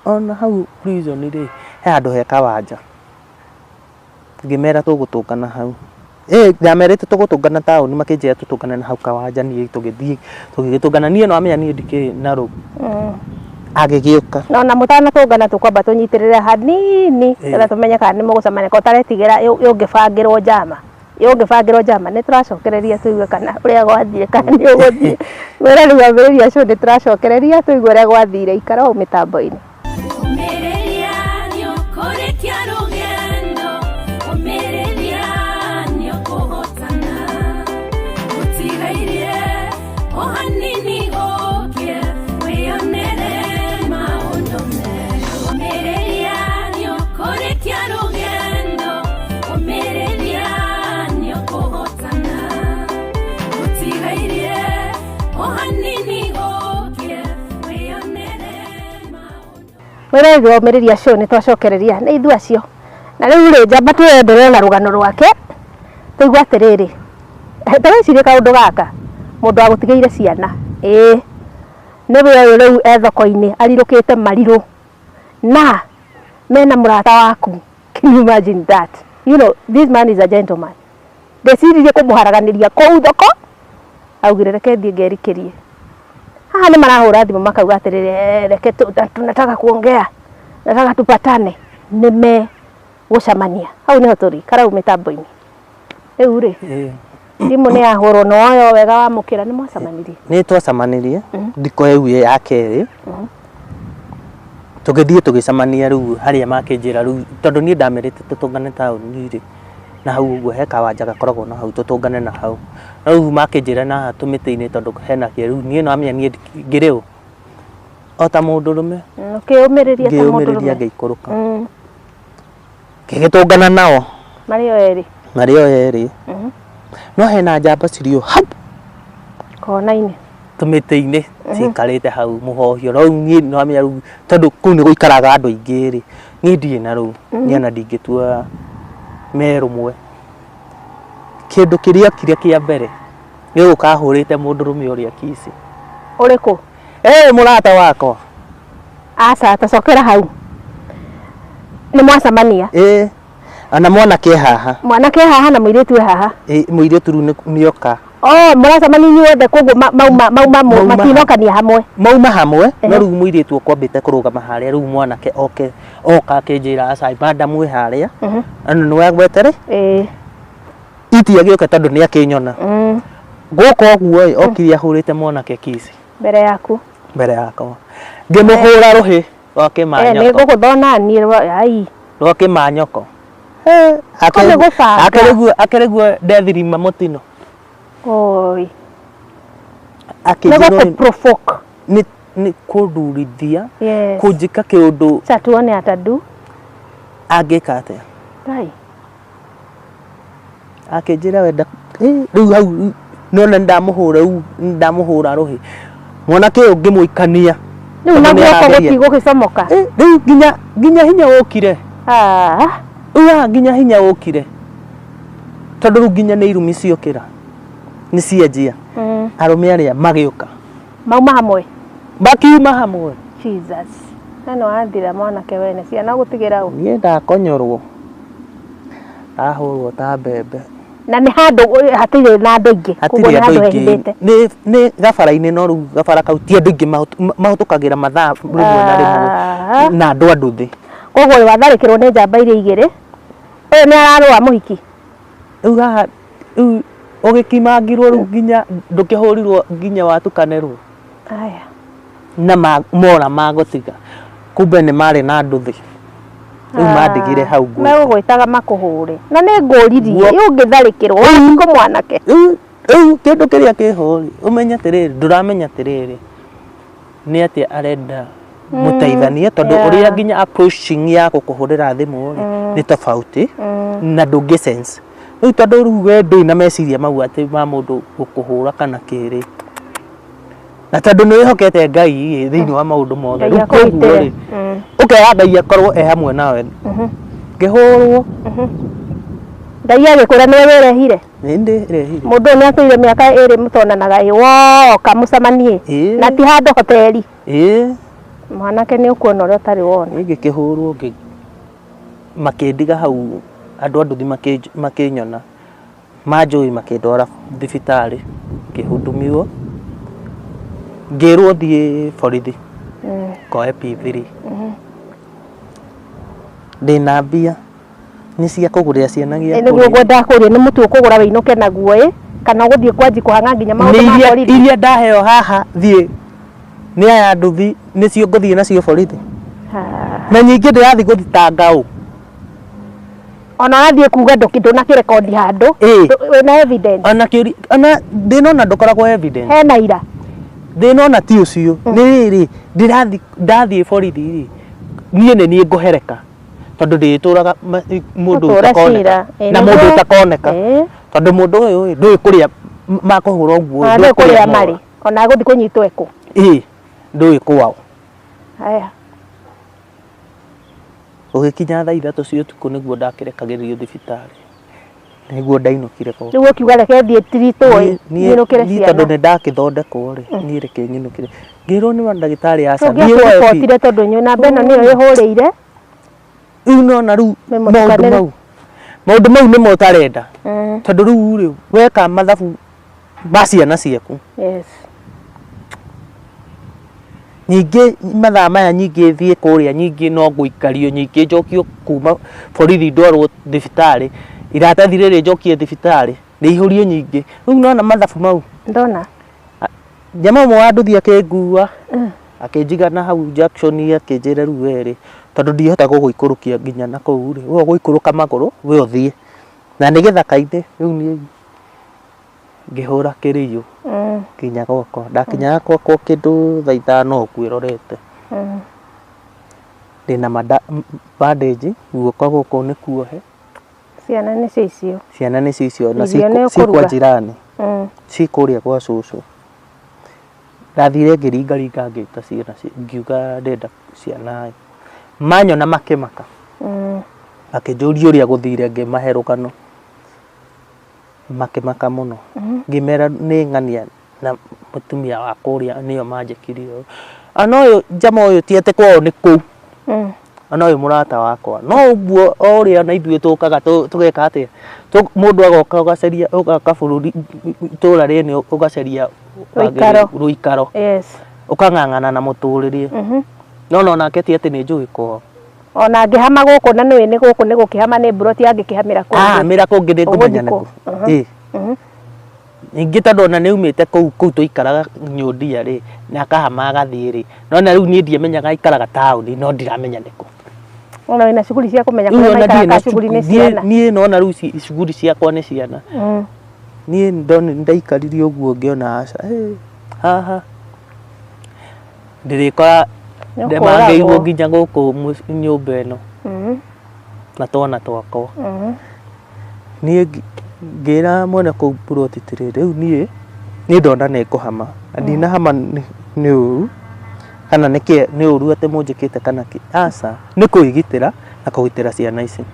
Speaker 1: ona hau prison rĩ he handũ he kawanja ngĩmera tũgũtũngana hau ndamerĩte tũgũtũngana taũni makĩnjĩra tũtũngane na hau kawanja niĩ tũgĩgĩtũngana niĩ no amenya niĩ ndikĩrĩ na rũu agĩgĩũka
Speaker 2: na mũtanatũngana tũkwamba tũnyitĩrĩre hanini nĩgetha tũmenye kana nĩ mũgũcemania ko taretigĩra ũngĩbangĩrwo njama nĩ tũracokereria tũigue kana ũrĩa gwathire kana nĩ ũgũthiĩ wĩra rĩu ambĩrĩria cio nĩ tũracokereria tũigue ũrĩa gwathire ikara o mĩtambo-inĩ. Wĩra rĩu ũmĩrĩria cio nĩ twacokereria nĩ ithuĩ acio na rĩu rĩ njamba tũendelee na rũgano rwake tũigua atĩrĩrĩ tũreciria kaũndũ gaka mũndũ agũtigĩire ciana nĩwe ũyũ rĩu e thoko-inĩ arirũkĩte marirũ na mena mũrata waku. Can you imagine that? You know, this man is a gentleman. Ndeciririe kũmũharaganĩria kũu thoko augire reke thiĩ ngerikĩrie haha nĩ marahũra thimũ makauga atĩrĩrĩ reke tunataka kuongea nataka tupatane nĩme gũcemania hau nĩho tũrĩ karau mĩtambo-inĩ rĩu rĩ thimũ nĩ yahũrwo no oyo wega wa mũkĩra nĩ mwacemanirie
Speaker 1: nĩ twacemanirie ndiko ĩu ya kerĩ tũgĩthiĩ tũgĩcemania rĩu harĩa makĩnjĩra rĩu tondũ niĩ ndamerĩte tũtũngane taũni rĩ na hau ũguo he kawanja gakoragwo na hau tũtũngane na hau rĩu makĩnjĩra na tũmĩtĩ-inĩ tondũ hena kĩrĩu niĩ no amenya niĩ ngĩrĩ ũ o ta mũndũrũme ngĩyũmĩrĩria ngĩikũrũka ngĩgĩtũngana nao marĩ o erĩ no hena njamba cirĩ o hau
Speaker 2: kona-inĩ
Speaker 1: tũmĩtĩ-inĩ cikarĩte hau mũhohio rĩu niĩ no amenya rĩu tondũ kũu nĩ gũikaraga andũ aingĩ rĩ niĩ ndirĩ na rũu niĩ ona ndingĩtua merũmwe kĩndũ kĩrĩa kĩa mbere nĩ gũkahũrĩte mũndũrũme ũrĩa kici
Speaker 2: ũrĩkũ
Speaker 1: mũrata wakwa
Speaker 2: aca tacokera hau nĩ mwacemania
Speaker 1: ana mwanake haha
Speaker 2: na mũirĩtu haha
Speaker 1: mũirĩtu rĩu nĩoka
Speaker 2: mũracemania inyuothe koguo matinokania hamwe
Speaker 1: mauma hamwe no rĩu mũirĩtu ũkwambĩte kũrũgama harĩa rĩu mwanake oka akĩnjĩra aca madam wĩ harĩa ana nĩ wagwete rĩ itiagĩũka tondũ nĩ akĩnyona gũka ũguo okire ahũrĩte mwanake kici
Speaker 2: mbere
Speaker 1: yakwa ngĩmũhũra rũhĩ rwa kĩmanyoko
Speaker 2: nĩ ngũgũthona niĩ
Speaker 1: rwa kĩmanyoko akĩrĩguo ndethirima mũtino nĩ kũndurithia kũnjĩka kĩũndũ
Speaker 2: tuone atadu
Speaker 1: angĩka atĩa akĩnjĩra wenda rĩu hau nona ndamũhũra rũhĩ mwanake ũyũ ngĩmũikania
Speaker 2: rĩu na guoko gũtigũgĩcomoka
Speaker 1: rĩu nginya hinya ũkire nginya hinya ũkire tondũ rĩu nginya nĩ irumi ciokĩra nĩ cianjia arũme arĩa magĩũka makiuma hamwe
Speaker 2: Jesus no athira mwanake wene ciana gũtigĩra
Speaker 1: niĩ ndakonyorwo ndahũrwo ta mbembe
Speaker 2: na nĩ handũ hatirĩ na andũ aingĩ koguo nĩ handũ hehithĩte
Speaker 1: nĩ gabara-inĩ no rĩu gabara kau ti andũ aingĩ mahũtũkagĩra mathaa rĩmwe na rĩmwe na andũ thĩ
Speaker 2: koguo watharĩkĩrwo nĩ njamba iria igĩrĩ ũyũ nĩ ararũa mũhiki
Speaker 1: rĩu haha ũgĩkimangirwo rĩu nginya ndũkĩhũrirwo nginya watukanĩrwo na mora magũtiga kumbe nĩ marĩ na nduthi rĩu mandigire hau nguo
Speaker 2: megũgwĩtaga makũhũre na nĩ ngũririe ũngĩtharĩkĩrwo watikũ mwanake
Speaker 1: rĩu kĩndũ kĩrĩa kĩho ũmenye atĩrĩrĩ ndũramenya atĩrĩrĩ nĩ atĩ arenda mũteithanie tondũ ũrĩa nginya approaching ya gũkũhũrĩra thimũ nĩ tofauti na ndũngĩ sense rĩu tondũ rĩu we ndũrĩ na meciria mau atĩ ma mũndũ gũkũhũra kana kĩrĩ na tondũ nĩ wĩhokete Ngai thĩinĩ wa maũndũ mothe rĩu koguo rĩ ũkera Ngai akorwo hamwe nawe ngĩhũrwo
Speaker 2: Ngai agĩkwĩra nĩwe wĩrehire
Speaker 1: nĩndĩ rehire
Speaker 2: mũndũ nĩ atũire mĩaka 2 mũtonanaga woka mũcemanie na ti handũ hoteli mwanake nĩ ũkuona ũrĩa ũtarĩ wona
Speaker 1: ngĩkĩhũrwo makĩndiga hau andũ a nduthi makĩnyona manjũĩ makĩndwara thibitarĩ ngĩhudumiwo ngĩrwo thiĩ borithi koe P3 ndĩna mbia nĩ cia kũgũrĩra ciana gĩa kũrĩa
Speaker 2: nĩguo ngwenda kũrĩa nĩ mũtu ũkũgũra wĩinũke naguo kana gũthiĩ kwanji kũhanga nginya maũndũ ma borithi
Speaker 1: iria ndaheo haha thiĩ nĩ aya nduthi nĩcio ngũthiĩ nacio borithi na nyingĩ ndĩrathiĩ gũthitanga ũ
Speaker 2: ona wathiĩ kuga ndũna kĩrekondi handũ wĩna evidence
Speaker 1: ona ndĩnona ndũkoragwo evidence
Speaker 2: hena ira
Speaker 1: ndĩnona ti ũcio nĩ rĩrĩ ndathiĩ borithi rĩ niĩ nĩ niĩ ngũhereka tondũ ndĩtũraga mũndũ ũtakoneka na mũndũ ũtakoneka tondũ mũndũ ũyũ ndũĩ kũrĩa makũhũra ũguo
Speaker 2: ndũĩ kũrĩa marĩ ona gũthiĩ kũnyitwo eko
Speaker 1: ndũĩ kwao
Speaker 2: haya
Speaker 1: ũgĩkinya thaa 3 cia ũtukũ nĩguo ndakĩrekagĩrĩrio thibitarĩ nĩguo ndainũkire ko
Speaker 2: nĩguo kiuga reke thiĩ tiritũ nyinũkĩre ciana
Speaker 1: tondũ nĩ ndakĩthondekwo rĩ niĩ reke nyinũkĩre ngĩrwo nĩ ndagĩtarĩ aca
Speaker 2: thiĩ tondũ nyũ namba ĩno nĩyo ĩhũrĩire
Speaker 1: rĩu nona rĩu maũndũ mau nĩmo ũtarenda tondũ rĩu rĩ weka mathabu ma ciana ciaku nyingĩ mathaa maya nyingĩ thiĩ kũrĩa nyingĩ no ngũikario nyingĩ njokio kuma borithi ndwarwo thibitarĩ iratathi rĩrĩ njokie thibitarĩ nĩ ihũrie nyingĩ rĩu nona mathabu mau
Speaker 2: ndona
Speaker 1: jamaa ũmwe wa nduthi akĩngua akĩnjigana hau junction akĩnjĩra rĩu werĩ tondũ ndihota gũgũikũrũkia nginya na kũu rĩ we gũikũrũka magũrũ we ũthiĩ na nĩ gĩthaka-inĩ rĩu niĩ ngĩhũra kĩrĩyo kinya gwakwa ndakinyaga gwakwa kĩndũ thaa 5 kwĩrorete ndĩna bandage guoko gũkũ nĩ kuohe
Speaker 2: ciana nĩ icio
Speaker 1: na cikwa njirani cikũrĩa gwa cũcũ ndathire ngĩringaringa ngĩta ciana ngiuga ndenda ciana manyona makĩmaka akĩnjũria ũrĩa gũthire ngĩmahe rũgano makĩmaka mũno ngĩmera nĩ ng'ania na mũtumia wa kũrĩa nĩyo manjĩkirie ana ũyũ njama ũyũ ti atĩ kwao nĩ kũu ana ũyũ mũrata wakwa no ũguo o ũrĩa na ithuĩ tũkaga tũgeka atĩa mũndũ agoka ũgacaria ũgaka bũrũri itũra rĩnĩ ũgacaria rũikaro ũkang'ang'ana na mũtũrĩre no nake ti atĩ nĩ njũĩ kwao
Speaker 2: ona ngĩhama gũkũ na nĩ gũkũ nĩ gũkĩhama nĩ mburoti angĩkĩhamĩra kũngĩ
Speaker 1: hamĩra kũngĩ nĩ ngũmenya nĩkũ ningĩ tondũ ona nĩ umĩte kũu tũikaraga nyũndia rĩ na akahama agathiĩ rĩ no na rĩu niĩ ndiamenyaga aikaraga taũni no ndiramenya nĩkũ
Speaker 2: ona wĩna shughuli cia kũmenya kũrĩa maikaraga shughuli nĩ ciana
Speaker 1: niĩ nona rĩu shughuli ciakwa nĩ ciana niĩ ndaikaririe ũguo ngĩona aca haha ndĩrĩkora ndemangĩirwo nginya gũkũ nyũmba ĩno na twana twakwa niĩ ngĩra mwene kũu buroti tĩrĩ rĩu niĩ ndona nĩ ngũhama ndinahama nĩ ũru kana nĩ ũru atĩ mũnjĩkĩte kana aca nĩ kwĩgitĩra na kũgitĩra ciana ici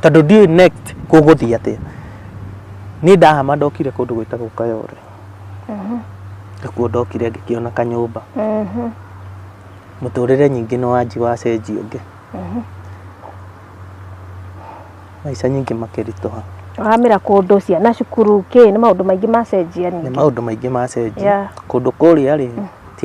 Speaker 1: tondũ ndiũĩ next kũgũthiĩ atĩa niĩ ndahama ndokire kũndũ gwĩtagwo Kayore kuo ndokire ngĩkĩona kanyũmba mũtũrĩre nyingĩ nĩ wanji wacenjia ũngĩ maica nyingĩ makĩritũha
Speaker 2: wahamĩra kũndũ ciana cukuru nĩ maũndũ maingĩ macenjia
Speaker 1: nĩ maũndũ maingĩ macenjia kũndũ kũrĩa rĩ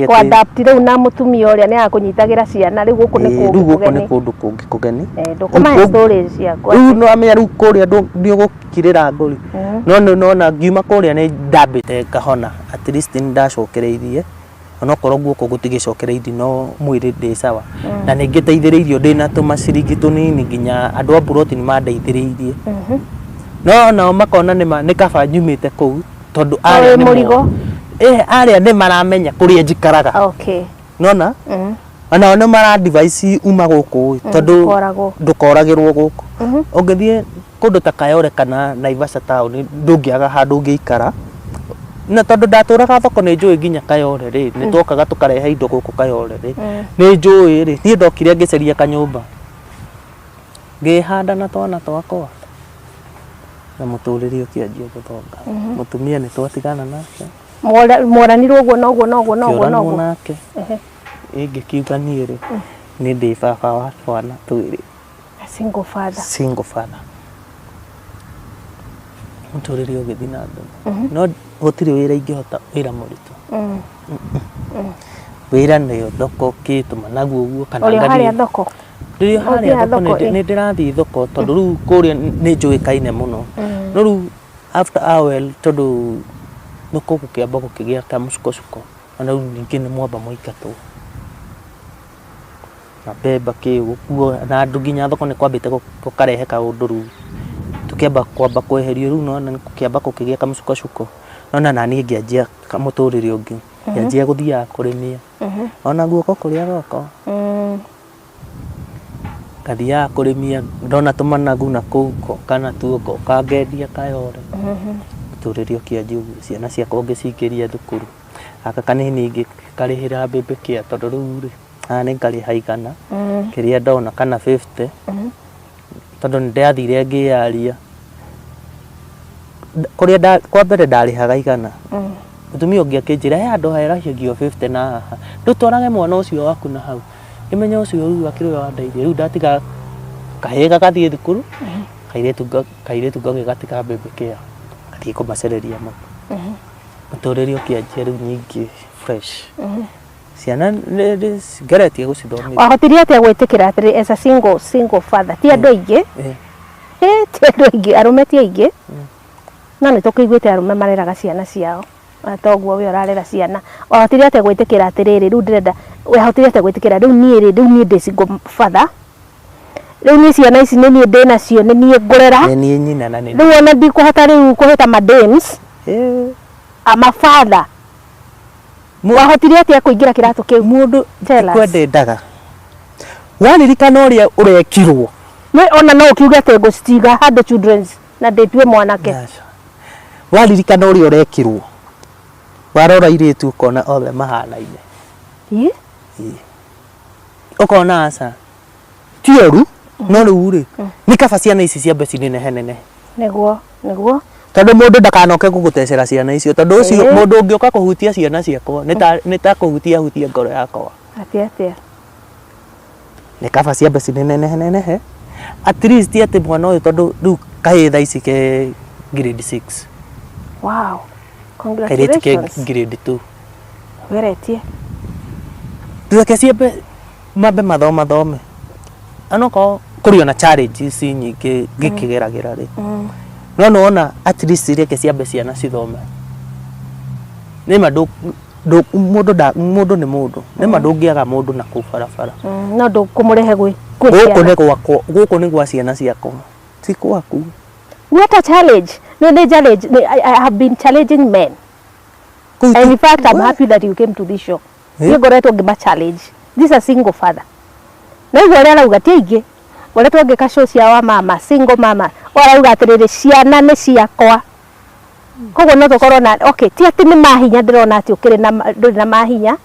Speaker 2: kwa adapt rĩu na mũtumia ũrĩa nĩ akũnyitagĩra ciana rĩu gũkũ nĩ
Speaker 1: kũndũ kũngĩ kũgeni
Speaker 2: ndũkũmahe stories ciakwa
Speaker 1: rĩu no amenya rĩu kũrĩa nĩ ũgũkirĩra ngori no ngiuma kũrĩa nĩ ndambĩte ngahona at least nĩ ndacokereirie ona korwo guoko gutigicokereithi no mwiri ndi sawa na ningiteithireirio ndina tumaciringi tunini nginya andu a buroti ni mandeithireirie no nao makona ni kaba nyumite kuu tondu aria ni murigo aria ni maramenya kuria njikaraga
Speaker 2: okay
Speaker 1: nona ana ona mara device uma guku tondu ndukoragirwo guku ungithie kundu ta Kayole kana Naivasha town ndungiaga handu ungiikara na tondu ndaturaga thoko ni njui nginya Kayole ri ni twokaga tukarehe indo guku Kayole ri ni njui ri ni ndokire ngiceria kanyumba ngihanda na twana twakwa na muturiri ukianjia guthonga mutumia ni twatigana nake
Speaker 2: moranirwo uguo noguo
Speaker 1: nake ingikiuga niĩ rĩ nĩ ndĩ baba wa twana twĩrĩ single father muturĩre ũgĩthiĩ na mbere no gũtirĩ wĩra ingĩhota wĩra mũritũ wĩra nĩ thoko kĩtũma naguo ũguo kana
Speaker 2: ngari harĩa thoko
Speaker 1: rĩrĩa harĩa thoko nĩ ndĩrathiĩ thoko tondũ rĩu kũrĩa nĩ njũĩkaine mũno no rĩu after hour tondũ nĩ gũkĩamba gũkĩgĩa kamũcukocuko na rĩu ningĩ nĩ mwamba mũingatwo na beba kĩguo na andũ nginya thoko nĩ kwambĩte gũkarehe kaũndũ rĩu tũkĩamba kwamba kweherio rĩu no nĩ gũkĩamba gũkĩgĩa kamũcukocuko no na naniĩ ngĩanjia mũtũrĩre ũngĩ ngĩanjia gũthiaga kũrĩmia ona guoko kũrĩa goko ngathiaga kũrĩmia ndona tũmanagu na kũu kana tuoko kangendia Kayole mũtũrĩre ũkĩanjia ũguo ciana ciakwa ngĩcingĩria thukuru aka kanini ngĩkarĩhĩra mbembe kĩa tondũ rĩu rĩ nĩ ngarĩha igana kĩrĩa ndona kana 50 tondũ nĩ ndathire ngĩyaria kũrĩa kwa mbere ndarĩhaga igana mũtumia ũngĩ akĩnjĩra andũ haerahagio 50 na haha ndũtwarage mwana ũcio waku na hau imenya ũcio rĩu akĩrĩ wa ndeithia rĩu ndatiga kahĩĩ gagathiĩ thukuru kairĩtu ngagĩgatiga mbembe kĩa gathiĩ kũmacereria mũtũrĩre ũkĩanjia rĩu nyingĩ fresh ciana ngeretie gũcithomithia
Speaker 2: wahotirie atĩa gwĩtĩkĩra atĩrĩ as a single father ti andũ aingĩ ti andũ aingĩ arume ti aingĩ no nĩ tũkĩiguĩte arume mareraga ciana ciao toguo we ũrarera ciana wahotirie atĩa gwĩtĩkĩra atĩrĩrĩ rĩu ndĩrenda wahotirie atĩa gwĩtĩkĩra rĩu niĩ ndĩ single father rĩu niĩ ciana ici nĩ niĩ ndĩ nacio nĩ niĩ ngũrera
Speaker 1: nĩ niĩ nyina na nĩ
Speaker 2: rĩu ona ndikũhota rĩu kũhĩta madames father wahotirie atĩa kũingĩra kĩratũ kĩu mũndũ
Speaker 1: kwendendaga waririkana ũrĩa ũrekirwo
Speaker 2: ona no ũkiuge atĩ ngũcitiga handũ children's na ndĩtue mwanake
Speaker 1: waririkana ũrĩa ũrekirwo warora irĩtu ũkona othe mahanaine ũkona aca ti ũru no rĩu rĩ nĩ kaba ciana ici ciambe cinenehe
Speaker 2: nĩguo
Speaker 1: tondu mundu ndakanoke gugutecera ciana icio tondu ucio mundu ungioka kuhutia ciana ciakwa nĩ ta kuhutia ngoro yakwa
Speaker 2: atia
Speaker 1: nĩ kaba ciambe cinenehe at least ati mwana uyu tondu riu kahĩĩ thaa ici ke grade 6
Speaker 2: wow congratulations
Speaker 1: ke grade 2
Speaker 2: weretie
Speaker 1: tuke ciambe mambe mathome anoko kuri ona challenges nyingĩ ngĩkĩgeragĩra rĩ no nona at least reke ciambe ciana cithome nĩ mundu nĩ mundu nĩ ndũngĩaga mundu na kũu barabara
Speaker 2: no ndũkũmũrehe
Speaker 1: gũkũ nĩ gwa ciana ciakwa ti gwaku
Speaker 2: what a challenge I have been challenging men and in fact I'm happy that you came to this show you ngoretwo ngĩma challenge this is a single father na hivyo ũrĩa arauga ti aingĩ ngoretwo ngĩka show cia wa mama single mama warauga atĩrĩrĩ ciana nĩ ciakwa koguo no tũkorwo na okay ti atĩ nĩ mahinya ndĩrona atĩ ndũrĩ na mahinya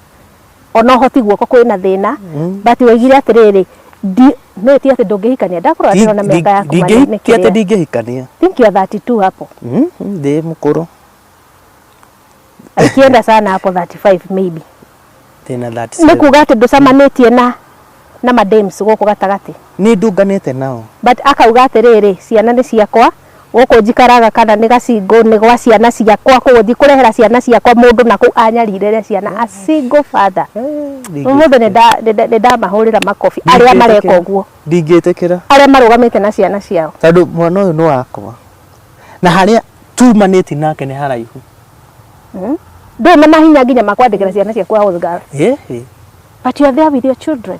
Speaker 2: ona ũhoti guoko kwĩna thĩna but waigire atĩrĩrĩ nĩ ti atĩ ndũngĩhikania ndakorwo ndĩrona mĩaka yaku
Speaker 1: ndingĩhikania
Speaker 2: think you are 32 hapo
Speaker 1: ndĩ mũkũrũ
Speaker 2: ikienda sana hapo 35 maybe
Speaker 1: tena 37
Speaker 2: nĩ kuga atĩ ndũcamanĩtie na madames gũkũ gatagatĩ
Speaker 1: nĩ ndunganĩte nao
Speaker 2: but akauga atĩrĩrĩ ciana nĩ ciakwa gũkũ njikaraga kana nĩ gacingo nĩ gwa ciana ciakwa koguo thiĩ kũrehera ciana ciakwa mũndũ na kũu anyarire ciana a single father mũndũ nĩ ndamahũrĩra makobi arĩa mareka ũguo
Speaker 1: ndingĩtĩkĩra
Speaker 2: arĩa marũgamĩte na ciana ciao
Speaker 1: tondũ mwana ũyũ nĩ wakwa na harĩa tumanĩti nake nĩ haraihu
Speaker 2: Ndä na mahinya nginya makwandäkä ciana ciaku house girl. But you are there with your children.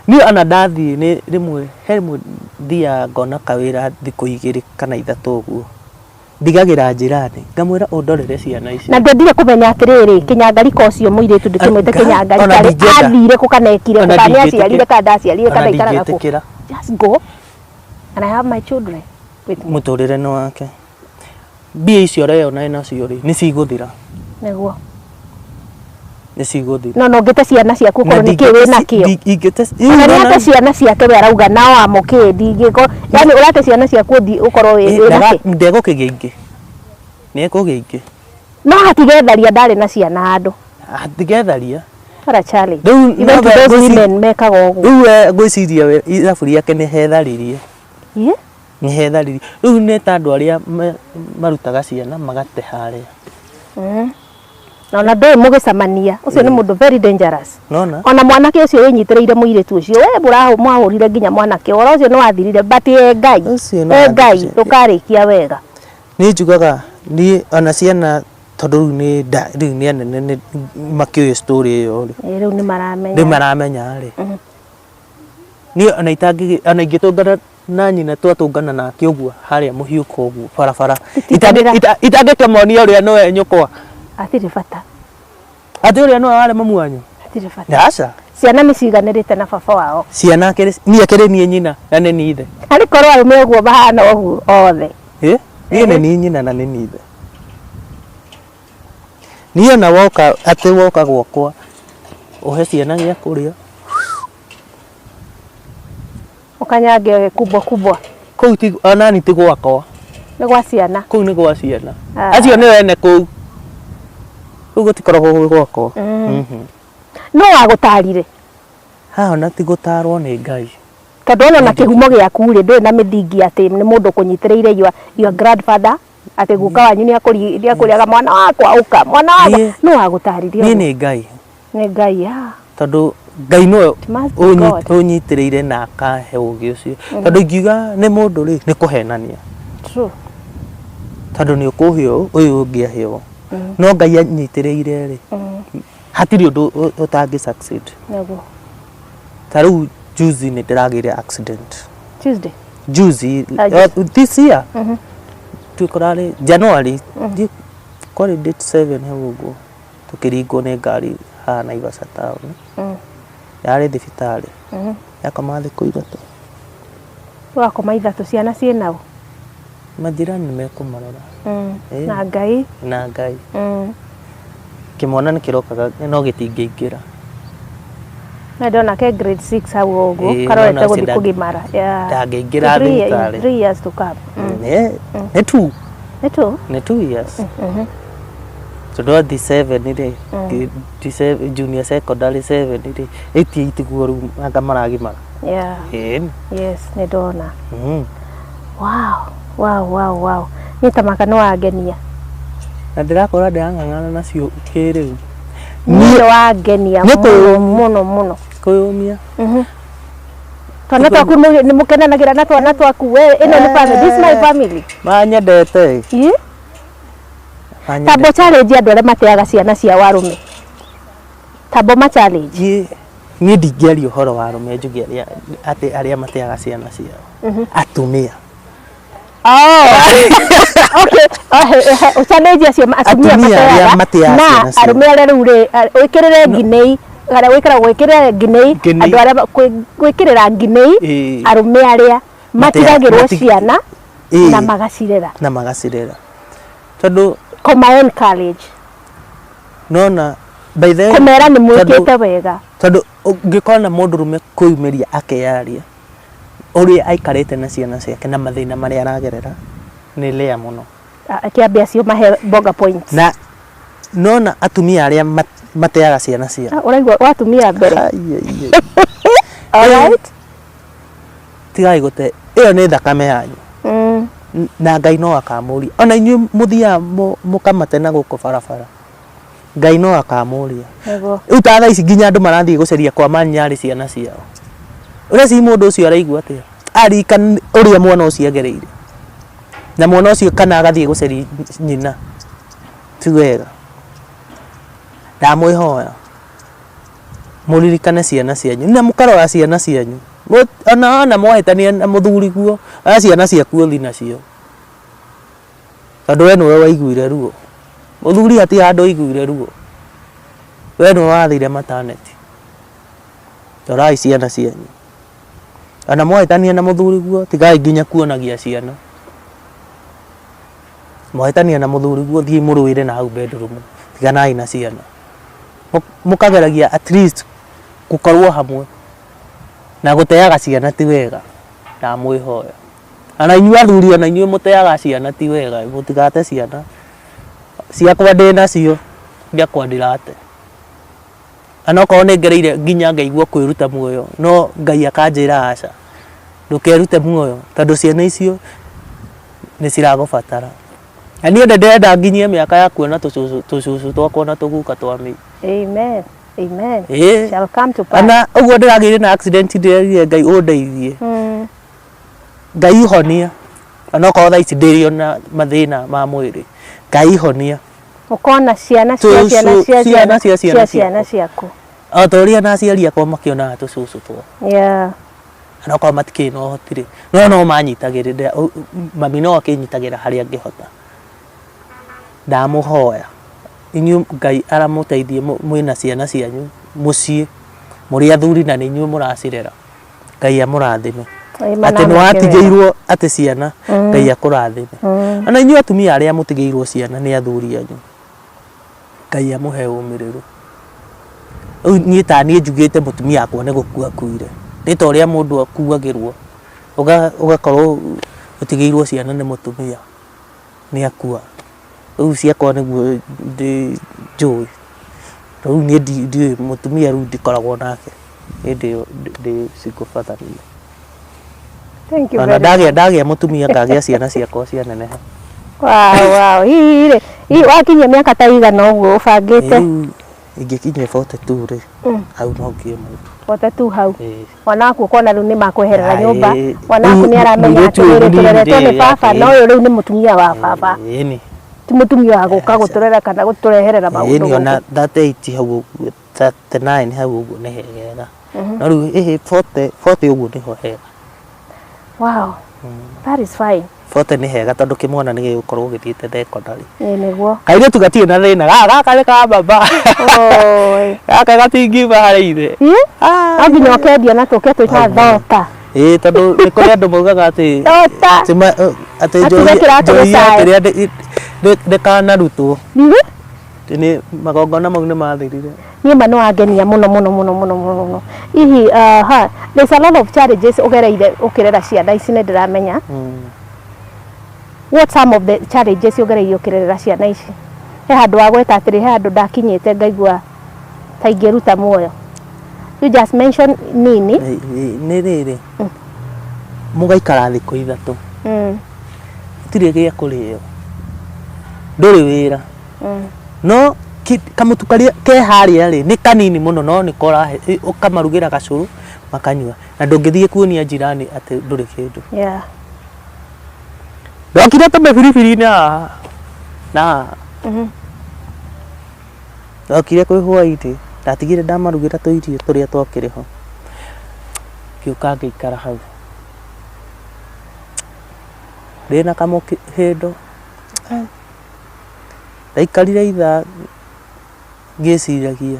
Speaker 1: Niä ona ndathiä nä rĩmwe he rĩmwe thiaga ngona kawĩra thikũ 2 kana 3 ũguo ndigagĩra njĩra-inĩ ngamwĩra ũndorere ciana ici
Speaker 2: na ndendire kũmenya atĩrĩrĩ kĩnyangarika ũcio mũirĩtu ndĩkĩmwĩte kĩnyangarika athire kũ kana ekire kũ kana aciarire kana ndaciarire kana ikaraga kũ. Just go and I have my children with me.
Speaker 1: Mũtũrĩre nĩ wake. Mbia icio ũreyona nacio rĩ nĩ cigũthira.
Speaker 2: Nĩguo.
Speaker 1: Nĩ cigũthira.
Speaker 2: No ngĩte ciana ciaku korwo nĩ kĩ wĩna kĩo. Ingĩte ciana ciake we arauga nao amũkĩ ndingĩko yani ũrate ciana ciaku ũkorwo wĩna kĩ.
Speaker 1: Ndegũkĩgĩa ingĩ. Nĩekũgĩa ingĩ.
Speaker 2: No hatigetharia ndarĩ na ciana andũ.
Speaker 1: Hatigetharia.
Speaker 2: Para challenge. Even to those women mekaga ũguo.
Speaker 1: Rĩu ngwĩciria we ithabu rĩake nĩ hetharirie. Nĩ hetharirie. Rĩu nĩ ta andũ arĩa marutaga ciana magate harĩa.
Speaker 2: Na ndĩ mũgĩcamania ũcio nĩ mũndũ very dangerous. Ona mwanake ũcio wĩnyitĩrĩire mũirĩtu ũcio we mwahũrire nginya mwanake ũhoro ũcio nĩ wathirire but Ngai ndũkarĩkia wega.
Speaker 1: Nĩ njugaga niĩ ona ciana tondũ rĩu nĩ anene makĩoya story ĩyo
Speaker 2: rĩu nĩ
Speaker 1: maramenya rĩ niĩ ona ingĩtũngana na nyina twatũngana nake ũguo harĩa mũhiũko ũguo barabara itangĩkĩmonia ũrĩa nĩwe nyũkwa
Speaker 2: atirĩ bata
Speaker 1: atĩ ũrĩa nĩwe warĩ mamu wanyu
Speaker 2: atirĩ bata
Speaker 1: aca
Speaker 2: ciana nĩ ciganĩrĩte na baba wao
Speaker 1: ciana niĩ akĩrĩ niĩ nyina na nĩ niĩ ithe
Speaker 2: arĩ korwo arũme ũguo bahana ũguo othe
Speaker 1: niĩ nĩ niĩ nyina na nĩ niĩ ithe niĩ ona woka gwakwa ũhe ciana gĩa kũrĩa
Speaker 2: ũkanyange kubwa
Speaker 1: kũu ona ti gwakwa
Speaker 2: nĩ gwa ciana
Speaker 1: kũu nĩ gwa ciana acio nĩ ene kũu rĩu gũtikoragwo gwakwa
Speaker 2: no wagũtarire
Speaker 1: haha ona ti gũtarwo nĩ Ngai
Speaker 2: tondũ ona na kĩhumo gĩaku rĩ ndũrĩ na mĩthingi atĩ nĩ mũndũ kũnyitĩrĩire your grandfather atĩ guka wanyu nĩ akũrĩaga mwana wakwa ũka mwana wakwa no wagũtaririe
Speaker 1: nĩ Ngai
Speaker 2: nĩ Ngai
Speaker 1: tondũ Ngai no ũnyitĩrĩire na akahe ũgĩ ũcio tondũ ingiuga nĩ mũndũ rĩ nĩ kũhenania tondũ nĩ ũkũheo ũyũ ũngĩaheo no Ngai anyitĩrĩire rĩ hatirĩ ũndũ ũtangĩ succeed ta rĩu juzi nĩ ndĩragĩire accident juzi this year twikorarĩ January kwarĩ date 7 hau ũguo tukĩringwo nĩ ngari haha Naivasha town yarĩ thibitarĩ yakoma thikũ 3
Speaker 2: wakoma 3 ciana ciĩnao
Speaker 1: majirani nĩmekũmarora
Speaker 2: na Ngai
Speaker 1: kĩmwana nĩ kĩrokaga no gĩtingĩingĩra
Speaker 2: na ndona ke grade 6 hau ũguo karorete gũthiĩ kũgimara
Speaker 1: ndangĩingĩra thibitarĩ
Speaker 2: 3 years to come
Speaker 1: nĩ 2 years tondũ 7 rĩ junior secondary 7 rĩ 88 guo rĩu anga maragimara
Speaker 2: yes nĩ ndona wow nĩ tamaka no wangenia
Speaker 1: na ndĩrakora ndĩrang'ang'ana nacio kĩrĩu
Speaker 2: nĩ wangenia mũno
Speaker 1: kũyũmia
Speaker 2: twana twaku nĩ mũkenanagĩra na twana twaku we ĩno nĩ family this is my family
Speaker 1: manyendete
Speaker 2: tambo challenge andũ arĩa mateaga ciana cia warũme tambo ma challenge
Speaker 1: niĩ ndingĩaria ũhoro wa arũme njuge atĩ arĩa mateaga ciana ciao atumia
Speaker 2: challenge acio atumia mateaga na arũme arĩa rĩu rĩ wĩkĩrĩre nginei gara wĩkĩra gwĩkĩrĩra nginei andũ arĩa gwĩkĩrĩra nginei arũme arĩa matigagĩrwo ciana na magacirera
Speaker 1: tondũ
Speaker 2: koma encourage
Speaker 1: nona by the
Speaker 2: kumera nĩ mwĩkĩte wega
Speaker 1: tondũ ngĩkona mũndũ rũme kũyumĩria akeyaria ũrĩa aikarĩte na ciana ciake na mathĩna marĩa aragerera nĩ lea mũno
Speaker 2: akĩambia cio mahe bonga points
Speaker 1: na nona atumia arĩa mateaga ciana ciao
Speaker 2: ũraigua watumia mbere alright
Speaker 1: tigai gũte ĩyo nĩ thakame yanyu na Ngai no akamũria ona inyuĩ mũthia mũkamate na gũkũ barabara Ngai no akamũria rĩu ta thaa ici nginya andũ marathiĩ gũceria kwa manyarĩ ciana ciao ũreci mũndũ ũcio araigua atĩa arika ũrĩa mwana ũcio agereire na mwana ũcio kana agathiĩ gũceria nyina ti wega ndamwihoya muririkane ciana cianyu na mukarora ciana cianyu ona mwahitania na muthuri guo ciana ciaku thi nacio tondu we niwe waiguire ruo muthuri hati handu aiguire ruo we niwe wathire maternity rorai ciana cianyu ona mwahitania na muthuri guo tigai nginya kuonagia ciana mwahitania na muthuri guo thii muruire na hau bedroom tiganai na ciana mukageragia at least gukorwo hamwe na guteaga ciana ti wega ndamwihoya ana inyu athuri ona inyu muteaga ciana ti wega mutigate ciana ciakwa ndi nacio ndiakwa ndirate ana ko ne ngereire nginya ngaigua kwiruta muoyo no Ngai akanjira aca ndukerute muoyo tondu ciana icio ni ciragubatara ani ndenda nginyie miaka ya kuona tucucu twakwa na tuguka twami.
Speaker 2: Amen. Amen. Shall come to pass.
Speaker 1: Ana uguo ndiragire na accident ndirire Ngai undeithie Ngai honia ana ko tha ici ndirio na mathina ma mwiri Ngai honia
Speaker 2: ukona ciana ciaku
Speaker 1: atoria na ciari akwa makiona tucucu twa ana ko matikina hotire no manyitagirira mami no akinyitagira haria ngihota ndamuhoya inyu Ngai aramuteithie mwina ciana cianyu mucii muri athuri na ninyu muracirera Ngai amurathime ati no atigeirwo ati ciana Ngai akurathime ana inyu atumia aria mutigeirwo ciana ni athuri anyu Ngai amuhe umiriru ni tani njugite mutumia akwa ne gukua kuire rita uria mundu akuagirwo ugakorwo utigeirwo ciana ni mutumia ni akua ciakwa niguo ndi njui riu ni ndi mutumia riu ndikoragwo nake ndi cigubatania.
Speaker 2: Thank you
Speaker 1: very much. Ndagia mutumia ngagia ciana ciakwa cianeneha.
Speaker 2: Wow. Hii wakinyia miaka ta igana uguo ubangite
Speaker 1: ingikinyia 42 ri hau no ngie mundu
Speaker 2: 42 hau wanaku ukona riu ni makweherera nyumba wanaku ni aramenya tureretwo ni baba no uyu riu ni mutumia wa baba ti mutumia wa guka guturera kana gutureherera maundu
Speaker 1: ni ona 38 hau 39 hau uguo ni hegera no riu 40 uguo ni ho hega.
Speaker 2: Wow. That is fine.
Speaker 1: 40 ni hega tondu kimwana ni gigukorwo githiite secondary
Speaker 2: niguo
Speaker 1: kaire tugatie na thina gaka ni ka baba gaka gatingiva hari ithe
Speaker 2: nginya ukendia na tuke twita thota
Speaker 1: tondu ni kuri andu maugaga ati ati kiria ndikanarutwo ni magongona mau ni mathirire
Speaker 2: ni mano angenia muno ihi there's a lot of challenges ugereire ukirera ciana ici ni ndiramenya. What some of the challenges ugereire ukirera ciana ici he handu wa gweta atiri he handu ndakinyite ngaigua ta ingiruta muoyo you just mention nini
Speaker 1: ni riri mugaikara thiku ithatu tire gia kurio nduri wira no kamutu karia ke haria ri ni kanini muno no ni kora ukamarugira gacuru makanyua na ndungithie kuonia jirani ati nduri kindu ndokire tumbe biribiri na ndokire kwi hwaiti ndatigire ndamarugira tuirio turia twakiriho kiuka ngikara hau ndina kamuhindo ndaikarire itha ngiciragia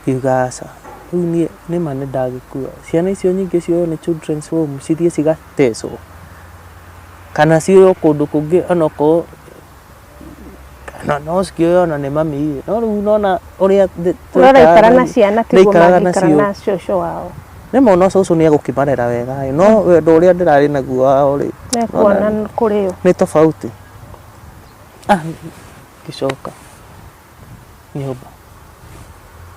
Speaker 1: kiugaca riu ni mane ndagikua ciana icio nyingi cio ni children's home cithie cigatecwo kana cio kundu kungi onoko kana no cikioyona ni mami no riu nona uria
Speaker 2: turaikara na ciana tiguo magikara na cioco wao
Speaker 1: ni mona cucu ni agukimarera wega no wendo uria ndirari naguo wao ri
Speaker 2: ni kuona kurio
Speaker 1: ni tofauti gicoka nyumba.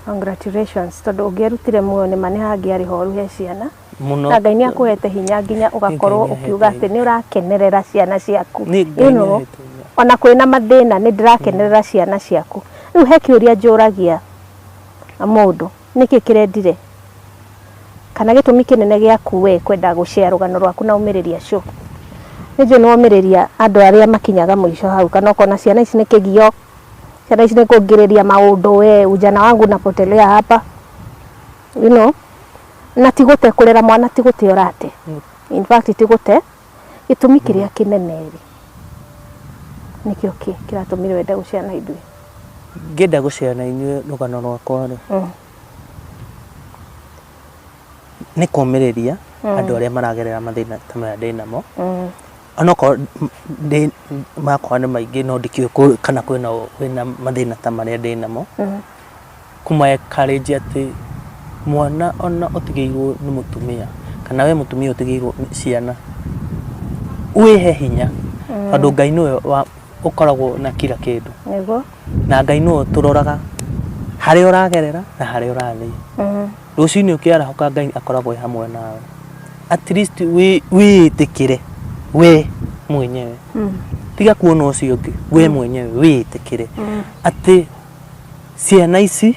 Speaker 2: Congratulations tondu ungirutire muoyo ni mane hangiari horu he ciana na Ngai ni akuhete hinya nginya ugakorwo ukiuga ati ni urakenerera ciana ciaku ona kwina mathina ni ndirakenerera ciana ciaku riu he kiuria njuragia mundu niki kirendire kana gitumi kinene giaku we kwenda gushare rugano rwaku na umiriria cio nije no umiriria andu aria makinyaga muico hau kana ukona ciana ici ni kigio ciana ici nĩkũngĩrĩria maũndũ we ujana wangu napotelea hapa you know na tigũte kũrera mwana tigũte orate in fact tigũte gĩtũmi kĩrĩa kĩnene nĩkĩo kĩratũmire wende gũciana ithuĩ
Speaker 1: ngenda gũciana inyuĩ rũgano rwakwa rĩ nĩ kũmĩrĩria andũ arĩa maragerera mathĩna ta maya ndĩ namo onokorwo makwa nĩ maingĩ no ndikĩũĩ kana kwĩna mathĩna ta marĩa ndĩ namo kuma encourage atĩ mwana ona ũtigĩirwo nĩ mũtumia kana we mũtumia ũtigĩirwo ciana wĩhe hinya tondũ Ngai nĩwe ũkoragwo na kila kĩndũ na Ngai nĩwe tũroraga harĩa ũragerera na harĩa ũrathiĩ rũciinĩ ũkĩarahũka Ngai akoragwo hamwe nawe at least wĩĩtĩkĩre we mwenyewe tiga kuona ũcio ũngĩ we mwenyewe wĩĩtĩkĩre atĩ ciana ici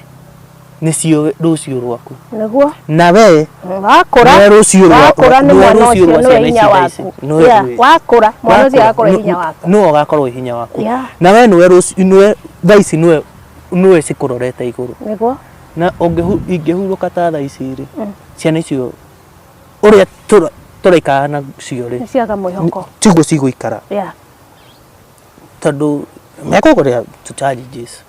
Speaker 1: nĩcio rũciũ rwaku na we
Speaker 2: wakũra
Speaker 1: rũciũ rwaku
Speaker 2: wakũra mwana ũcio agakorwo hinya waku
Speaker 1: nĩwe ũgakorwo hinya waku na we nĩwe thaa ici nĩwe cikũrorete igũrũ na ingĩhurũka ta thaa ici rĩ ciana icio ũrĩa tũraikara nacio rĩ
Speaker 2: ciaga mwĩhoko
Speaker 1: tiguo cigũikara tondũ mekũgũrĩra challenges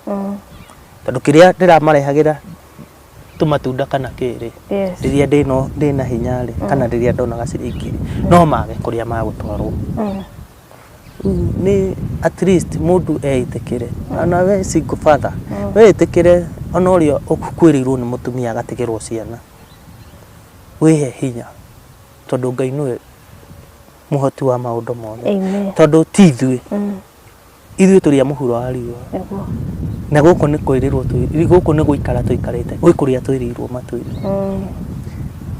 Speaker 1: tondũ kĩrĩa ndĩramarehagĩra tũmatunda kana kĩrĩ rĩrĩa ndĩna hinya rĩ kana rĩrĩa ndona gaciringi no mage kũrĩa magũtwarwo nĩ at least mũndũ eitĩkĩre na we single father weĩtĩkĩre ona ũrĩa ũkwĩrĩirwo nĩ mũtumia agatigĩrwo ciana wĩhe hinya tondũ Ngai nĩwe mũhoti wa maũndũ mothe tondũ ti ithuĩ tũrĩa mũhuro wa riũa na gũkũ nĩ kwĩrĩrwo gũkũ nĩ gũikara tũikarĩte gwĩ kũrĩa twĩrĩirwo matuĩrĩ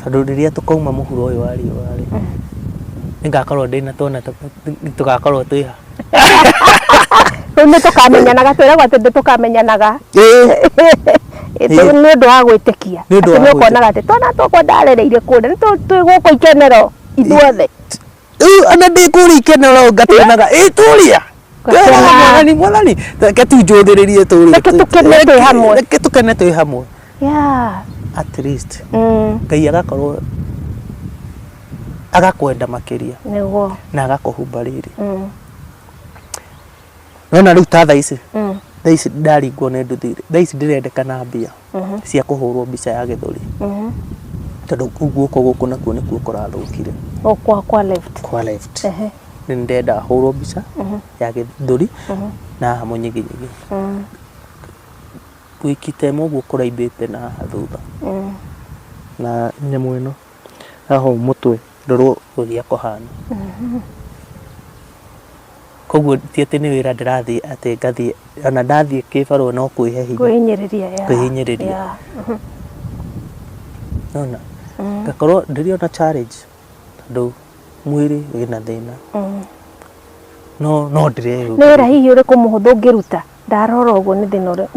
Speaker 1: tondũ rĩrĩa tũkauma mũhuro ũyũ wa riũa rĩ nĩngakorwo ndĩna twana tũgakorwo twĩha
Speaker 2: rĩu nĩtũkamenyanaga twĩragwo atĩ ndĩtũkamenyanaga nĩ ũndũ wa gwĩtĩkia atĩ nĩũkonaga atĩ twana tũkwa ndarereire kũrĩa nĩ twĩ gũkũ ikenero ithuothe
Speaker 1: ona ndĩ kũrĩa ikenero ngatuonaga tũrĩa mwanani reke tunjũthĩrĩrie tũrĩa reke tũkene twĩ hamwe at least Ngai agakorwo agakwenda makĩria na agakũhumba rĩrĩ nona rĩu ta thaa ici ndaringwo nĩ nduthi thaa ici ndĩrendekana mbia cia kũhũrwo mbica ya gĩthũri tondũ guoko gũkũ nakuo nĩkuo kũrathũkire kwa left nĩndenda hũrwo mbica ya gĩthũri na haha mũnyiginyigi gwĩkite mũguo kũraimbĩte na haha thutha na nyamũ ĩno haha mũtwe ndorwo ũrĩa kũhana koguo ti atĩ nĩ wĩra ndĩrathiĩ atĩ ngathiĩ ona ndathiĩ kĩbarũa no kwĩhe hinya kwĩhinyĩrĩria nona ngakorwo ndĩrĩona challenge tondũ mwĩrĩ wĩna thĩna no ndĩrehu
Speaker 2: nĩ wĩra hihi ũrĩkũ mũhũthũ ũngĩruta ndarora ũguo nĩ thĩna
Speaker 1: ũrĩa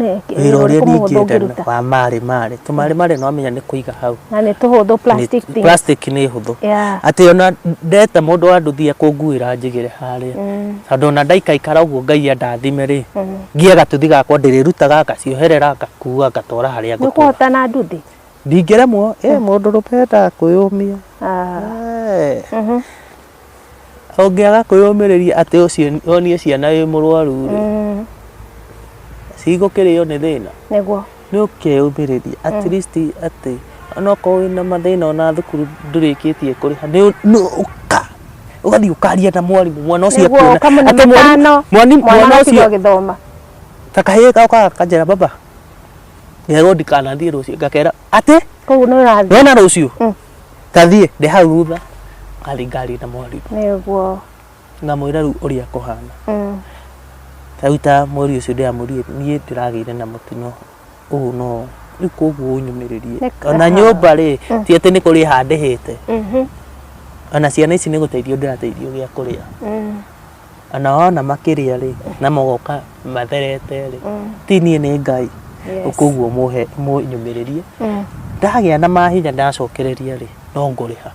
Speaker 1: ningĩ wa marĩ tũmarĩ no amenya nĩ kũiga hau
Speaker 2: na nĩ tũhũthũ
Speaker 1: plastic nĩ hũthũ atĩ ona ndeta mũndũ wa nduthi akũnguĩra njigĩre harĩa tondũ ona ndaikaikara ũguo Ngai andathime rĩ ngia gatuthi gakwa ndĩrĩrutaga ngacioherera ngakua ngatwara harĩa ngũtwara
Speaker 2: nĩkũhota na nduthi
Speaker 1: ndingĩremwo mũndũ rũpenda kwĩyũmia ũngĩaga kwĩyũmĩrĩria atĩ ũcio onie ciana wĩ mũrwaru rĩ cigũkĩrĩo nĩ thĩna nĩ ũkeyũmĩrĩria at least atĩ onokorwo wĩna mathĩna ona thukuru ndũrĩkĩtie kũrĩha nĩ ũgathiĩ ũkaria na mwarimũ mwana ũcio akuona mwana ũcio
Speaker 2: gĩthoma
Speaker 1: ta kahĩĩ gaukaga kanjĩra baba nĩerwo ndikanathiĩ rũciũ ngakera atĩ wona rũciũ tathiĩ ndĩ hau thutha ngathiĩ ngaria na mwarimũ ngamwĩra rĩu ũrĩa kũhana rĩu ta mweri ũcio ndĩramũrire niĩ ndĩragĩire na mũtino ũũ no rĩu koguo ũnyũmĩrĩrie ona nyũmba rĩ ti atĩ nĩ kũrĩa handĩhĩte ona ciana ici nĩ gũteithio ndĩrateithio gĩa kũrĩa ona wona makĩria rĩ na magoka matherete rĩ ti niĩ nĩ Ngai koguo mũnyũmĩrĩrie ndagĩa na mahinya ndacokereria rĩ no nguriha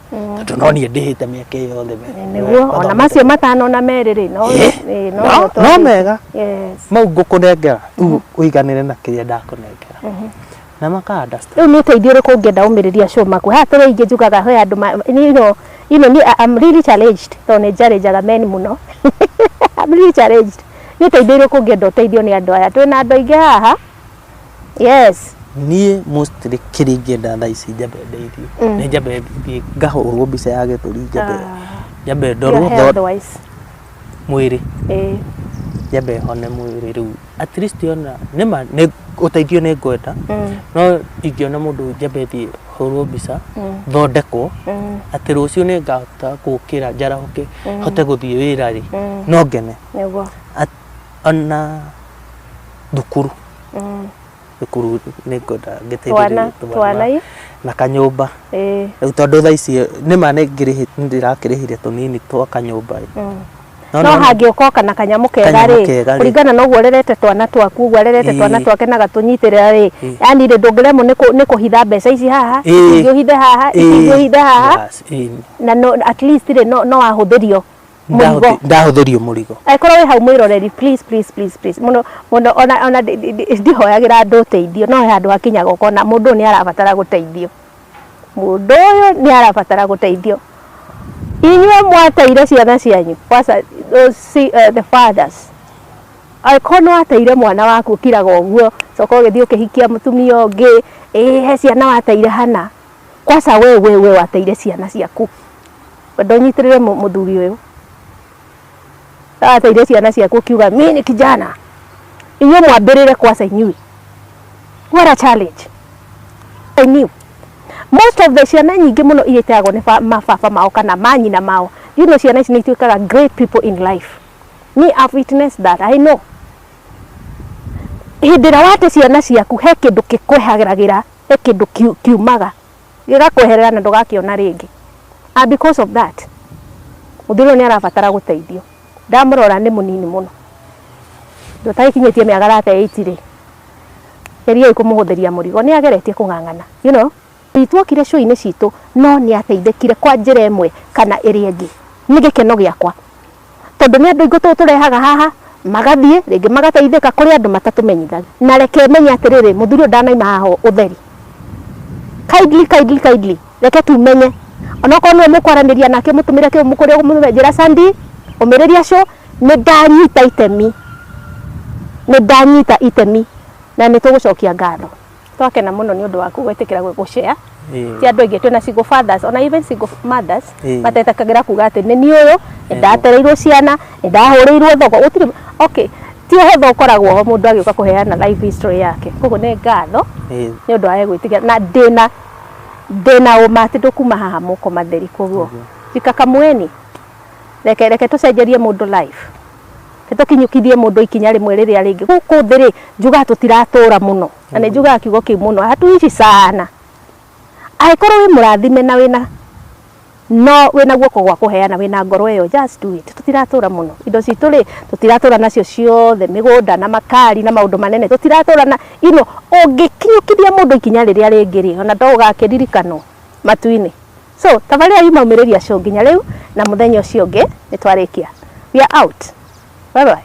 Speaker 1: tondu no nie ndihite miaka yothe
Speaker 2: niguo ona macio matano na meriri
Speaker 1: no mega mau ngukunengera uiganire na kiria ndakunengera na maka understand
Speaker 2: riu ni uteithio riku ungienda umiriria show maku hatire ingi njugaga he andu I'm really challenged to ne jarejaga men muno I'm really challenged ni uteithio riku ungienda uteithio ni andu aya twina andu aingi haha yes
Speaker 1: nie mostly kiri ngenda thaa ici njambe ndeithio ni njambe ngahurwo mbica ya githuri njambe ndorwo mwiri njambe hone mwiri riu at least ona nima ni uteithio ni ngwenda no ingiona mundu njambe thie hurwo mbica thondekwo ati rucio ni ngahota gukira njarahoke hote guthie wira ri no ngene
Speaker 2: niguo
Speaker 1: ona thukuru thukuru ni ngwenda ngiteithĩrĩria twana na kanyumba riu tondu thaa ici nima ndirakirihire tunini twa kanyumba
Speaker 2: no hangioka na kanyamu kega ri kuringana no gwererete twana twaku gwererete twana twake na gatunyitirira ri yani ri ndungiremo ni kuhitha mbeca ici haha ingihithe haha ingihithe haha na no at least ri no ahuthirio ndahuthirio murigo aikoro we hau mwiroreri please muno ona ndihoyagira andu teithio no he andu hakinyaga ukona mundu ni arabatara guteithio mundu uyu ni arabatara guteithio inywe mwateire ciana cianyu kwasa the fathers aikono ateire mwana waku kiraga uguo soko ugithio kihikia mutumia ungi he ciana wateire hana kwasa we wateire ciana ciaku ndonyitirire muthuri uyu ateire ciana ciaku kiuga mimi ni kijana inywe mwambirire kwasa inyui what a challenge I knew most of the ciana nyingi muno iitagwo ni mababa mao kana manyina mao you know ciana ici nituikaga great people in life me I've witnessed that I know hindira wate ciana ciaku he kindu kikwehagiragira he kindu kiumaga gigakweherera na ndugakiona ringi and because of that uthiro ni arabatara guteithio ndamurora ni munini muno ndutaikinyitie miaka rate 80 ri eria ikumuhuthiria murigo ni ageretie kungangana you know itwakire show-ini citu no ni ateithikire kwa njira imwe kana iri ingi ni gikeno giakwa tondu ni andu ingo turehaga haha magathie ringi magateithika kuri andu matatumenyithagia na reke menya atiriri muthuri ndanaima haha utheri kindly reke tumenye onako no mukwaraniria nake mutumire ke mukuri umumenjera Sandi umiriria show ni ndanyita itemi na ni tugucokia ngatho twakena muno ni undu waku gwetikira gushare ti andu aingi twina single fathers ona even single mothers matetakagira kuga ati ni uyu ndatereirwo ciana ndahurirwo thogo utiri okay ti hetho ukoragwo mundu agiuka kuheana life history yake koguo ni ngatho ni undu wa gwitikia na ndina umati ndukuma haha muko matheri koguo jikaka mweni reke tucenjerie mundu life tukinyukithie mundu ikinya rimwe riria ringi guku thiri njuga tutiratura muno na ni njuga kiugo ki muno hatuici sana aikoro wi murathime na wina guoko gwa kuheana wina ngoro eyo just do it tutiratura muno indo citu ri tutiratura nacio ciothe migunda na makari na maundu manene tutiratura na ungikinyukithia mundu ikinya riria ringi ri ona ndogakiririkanwo matuini so tabarira yumaumireria show nginya riu na muthenya ucio ungi ni twarikia we are out bye bye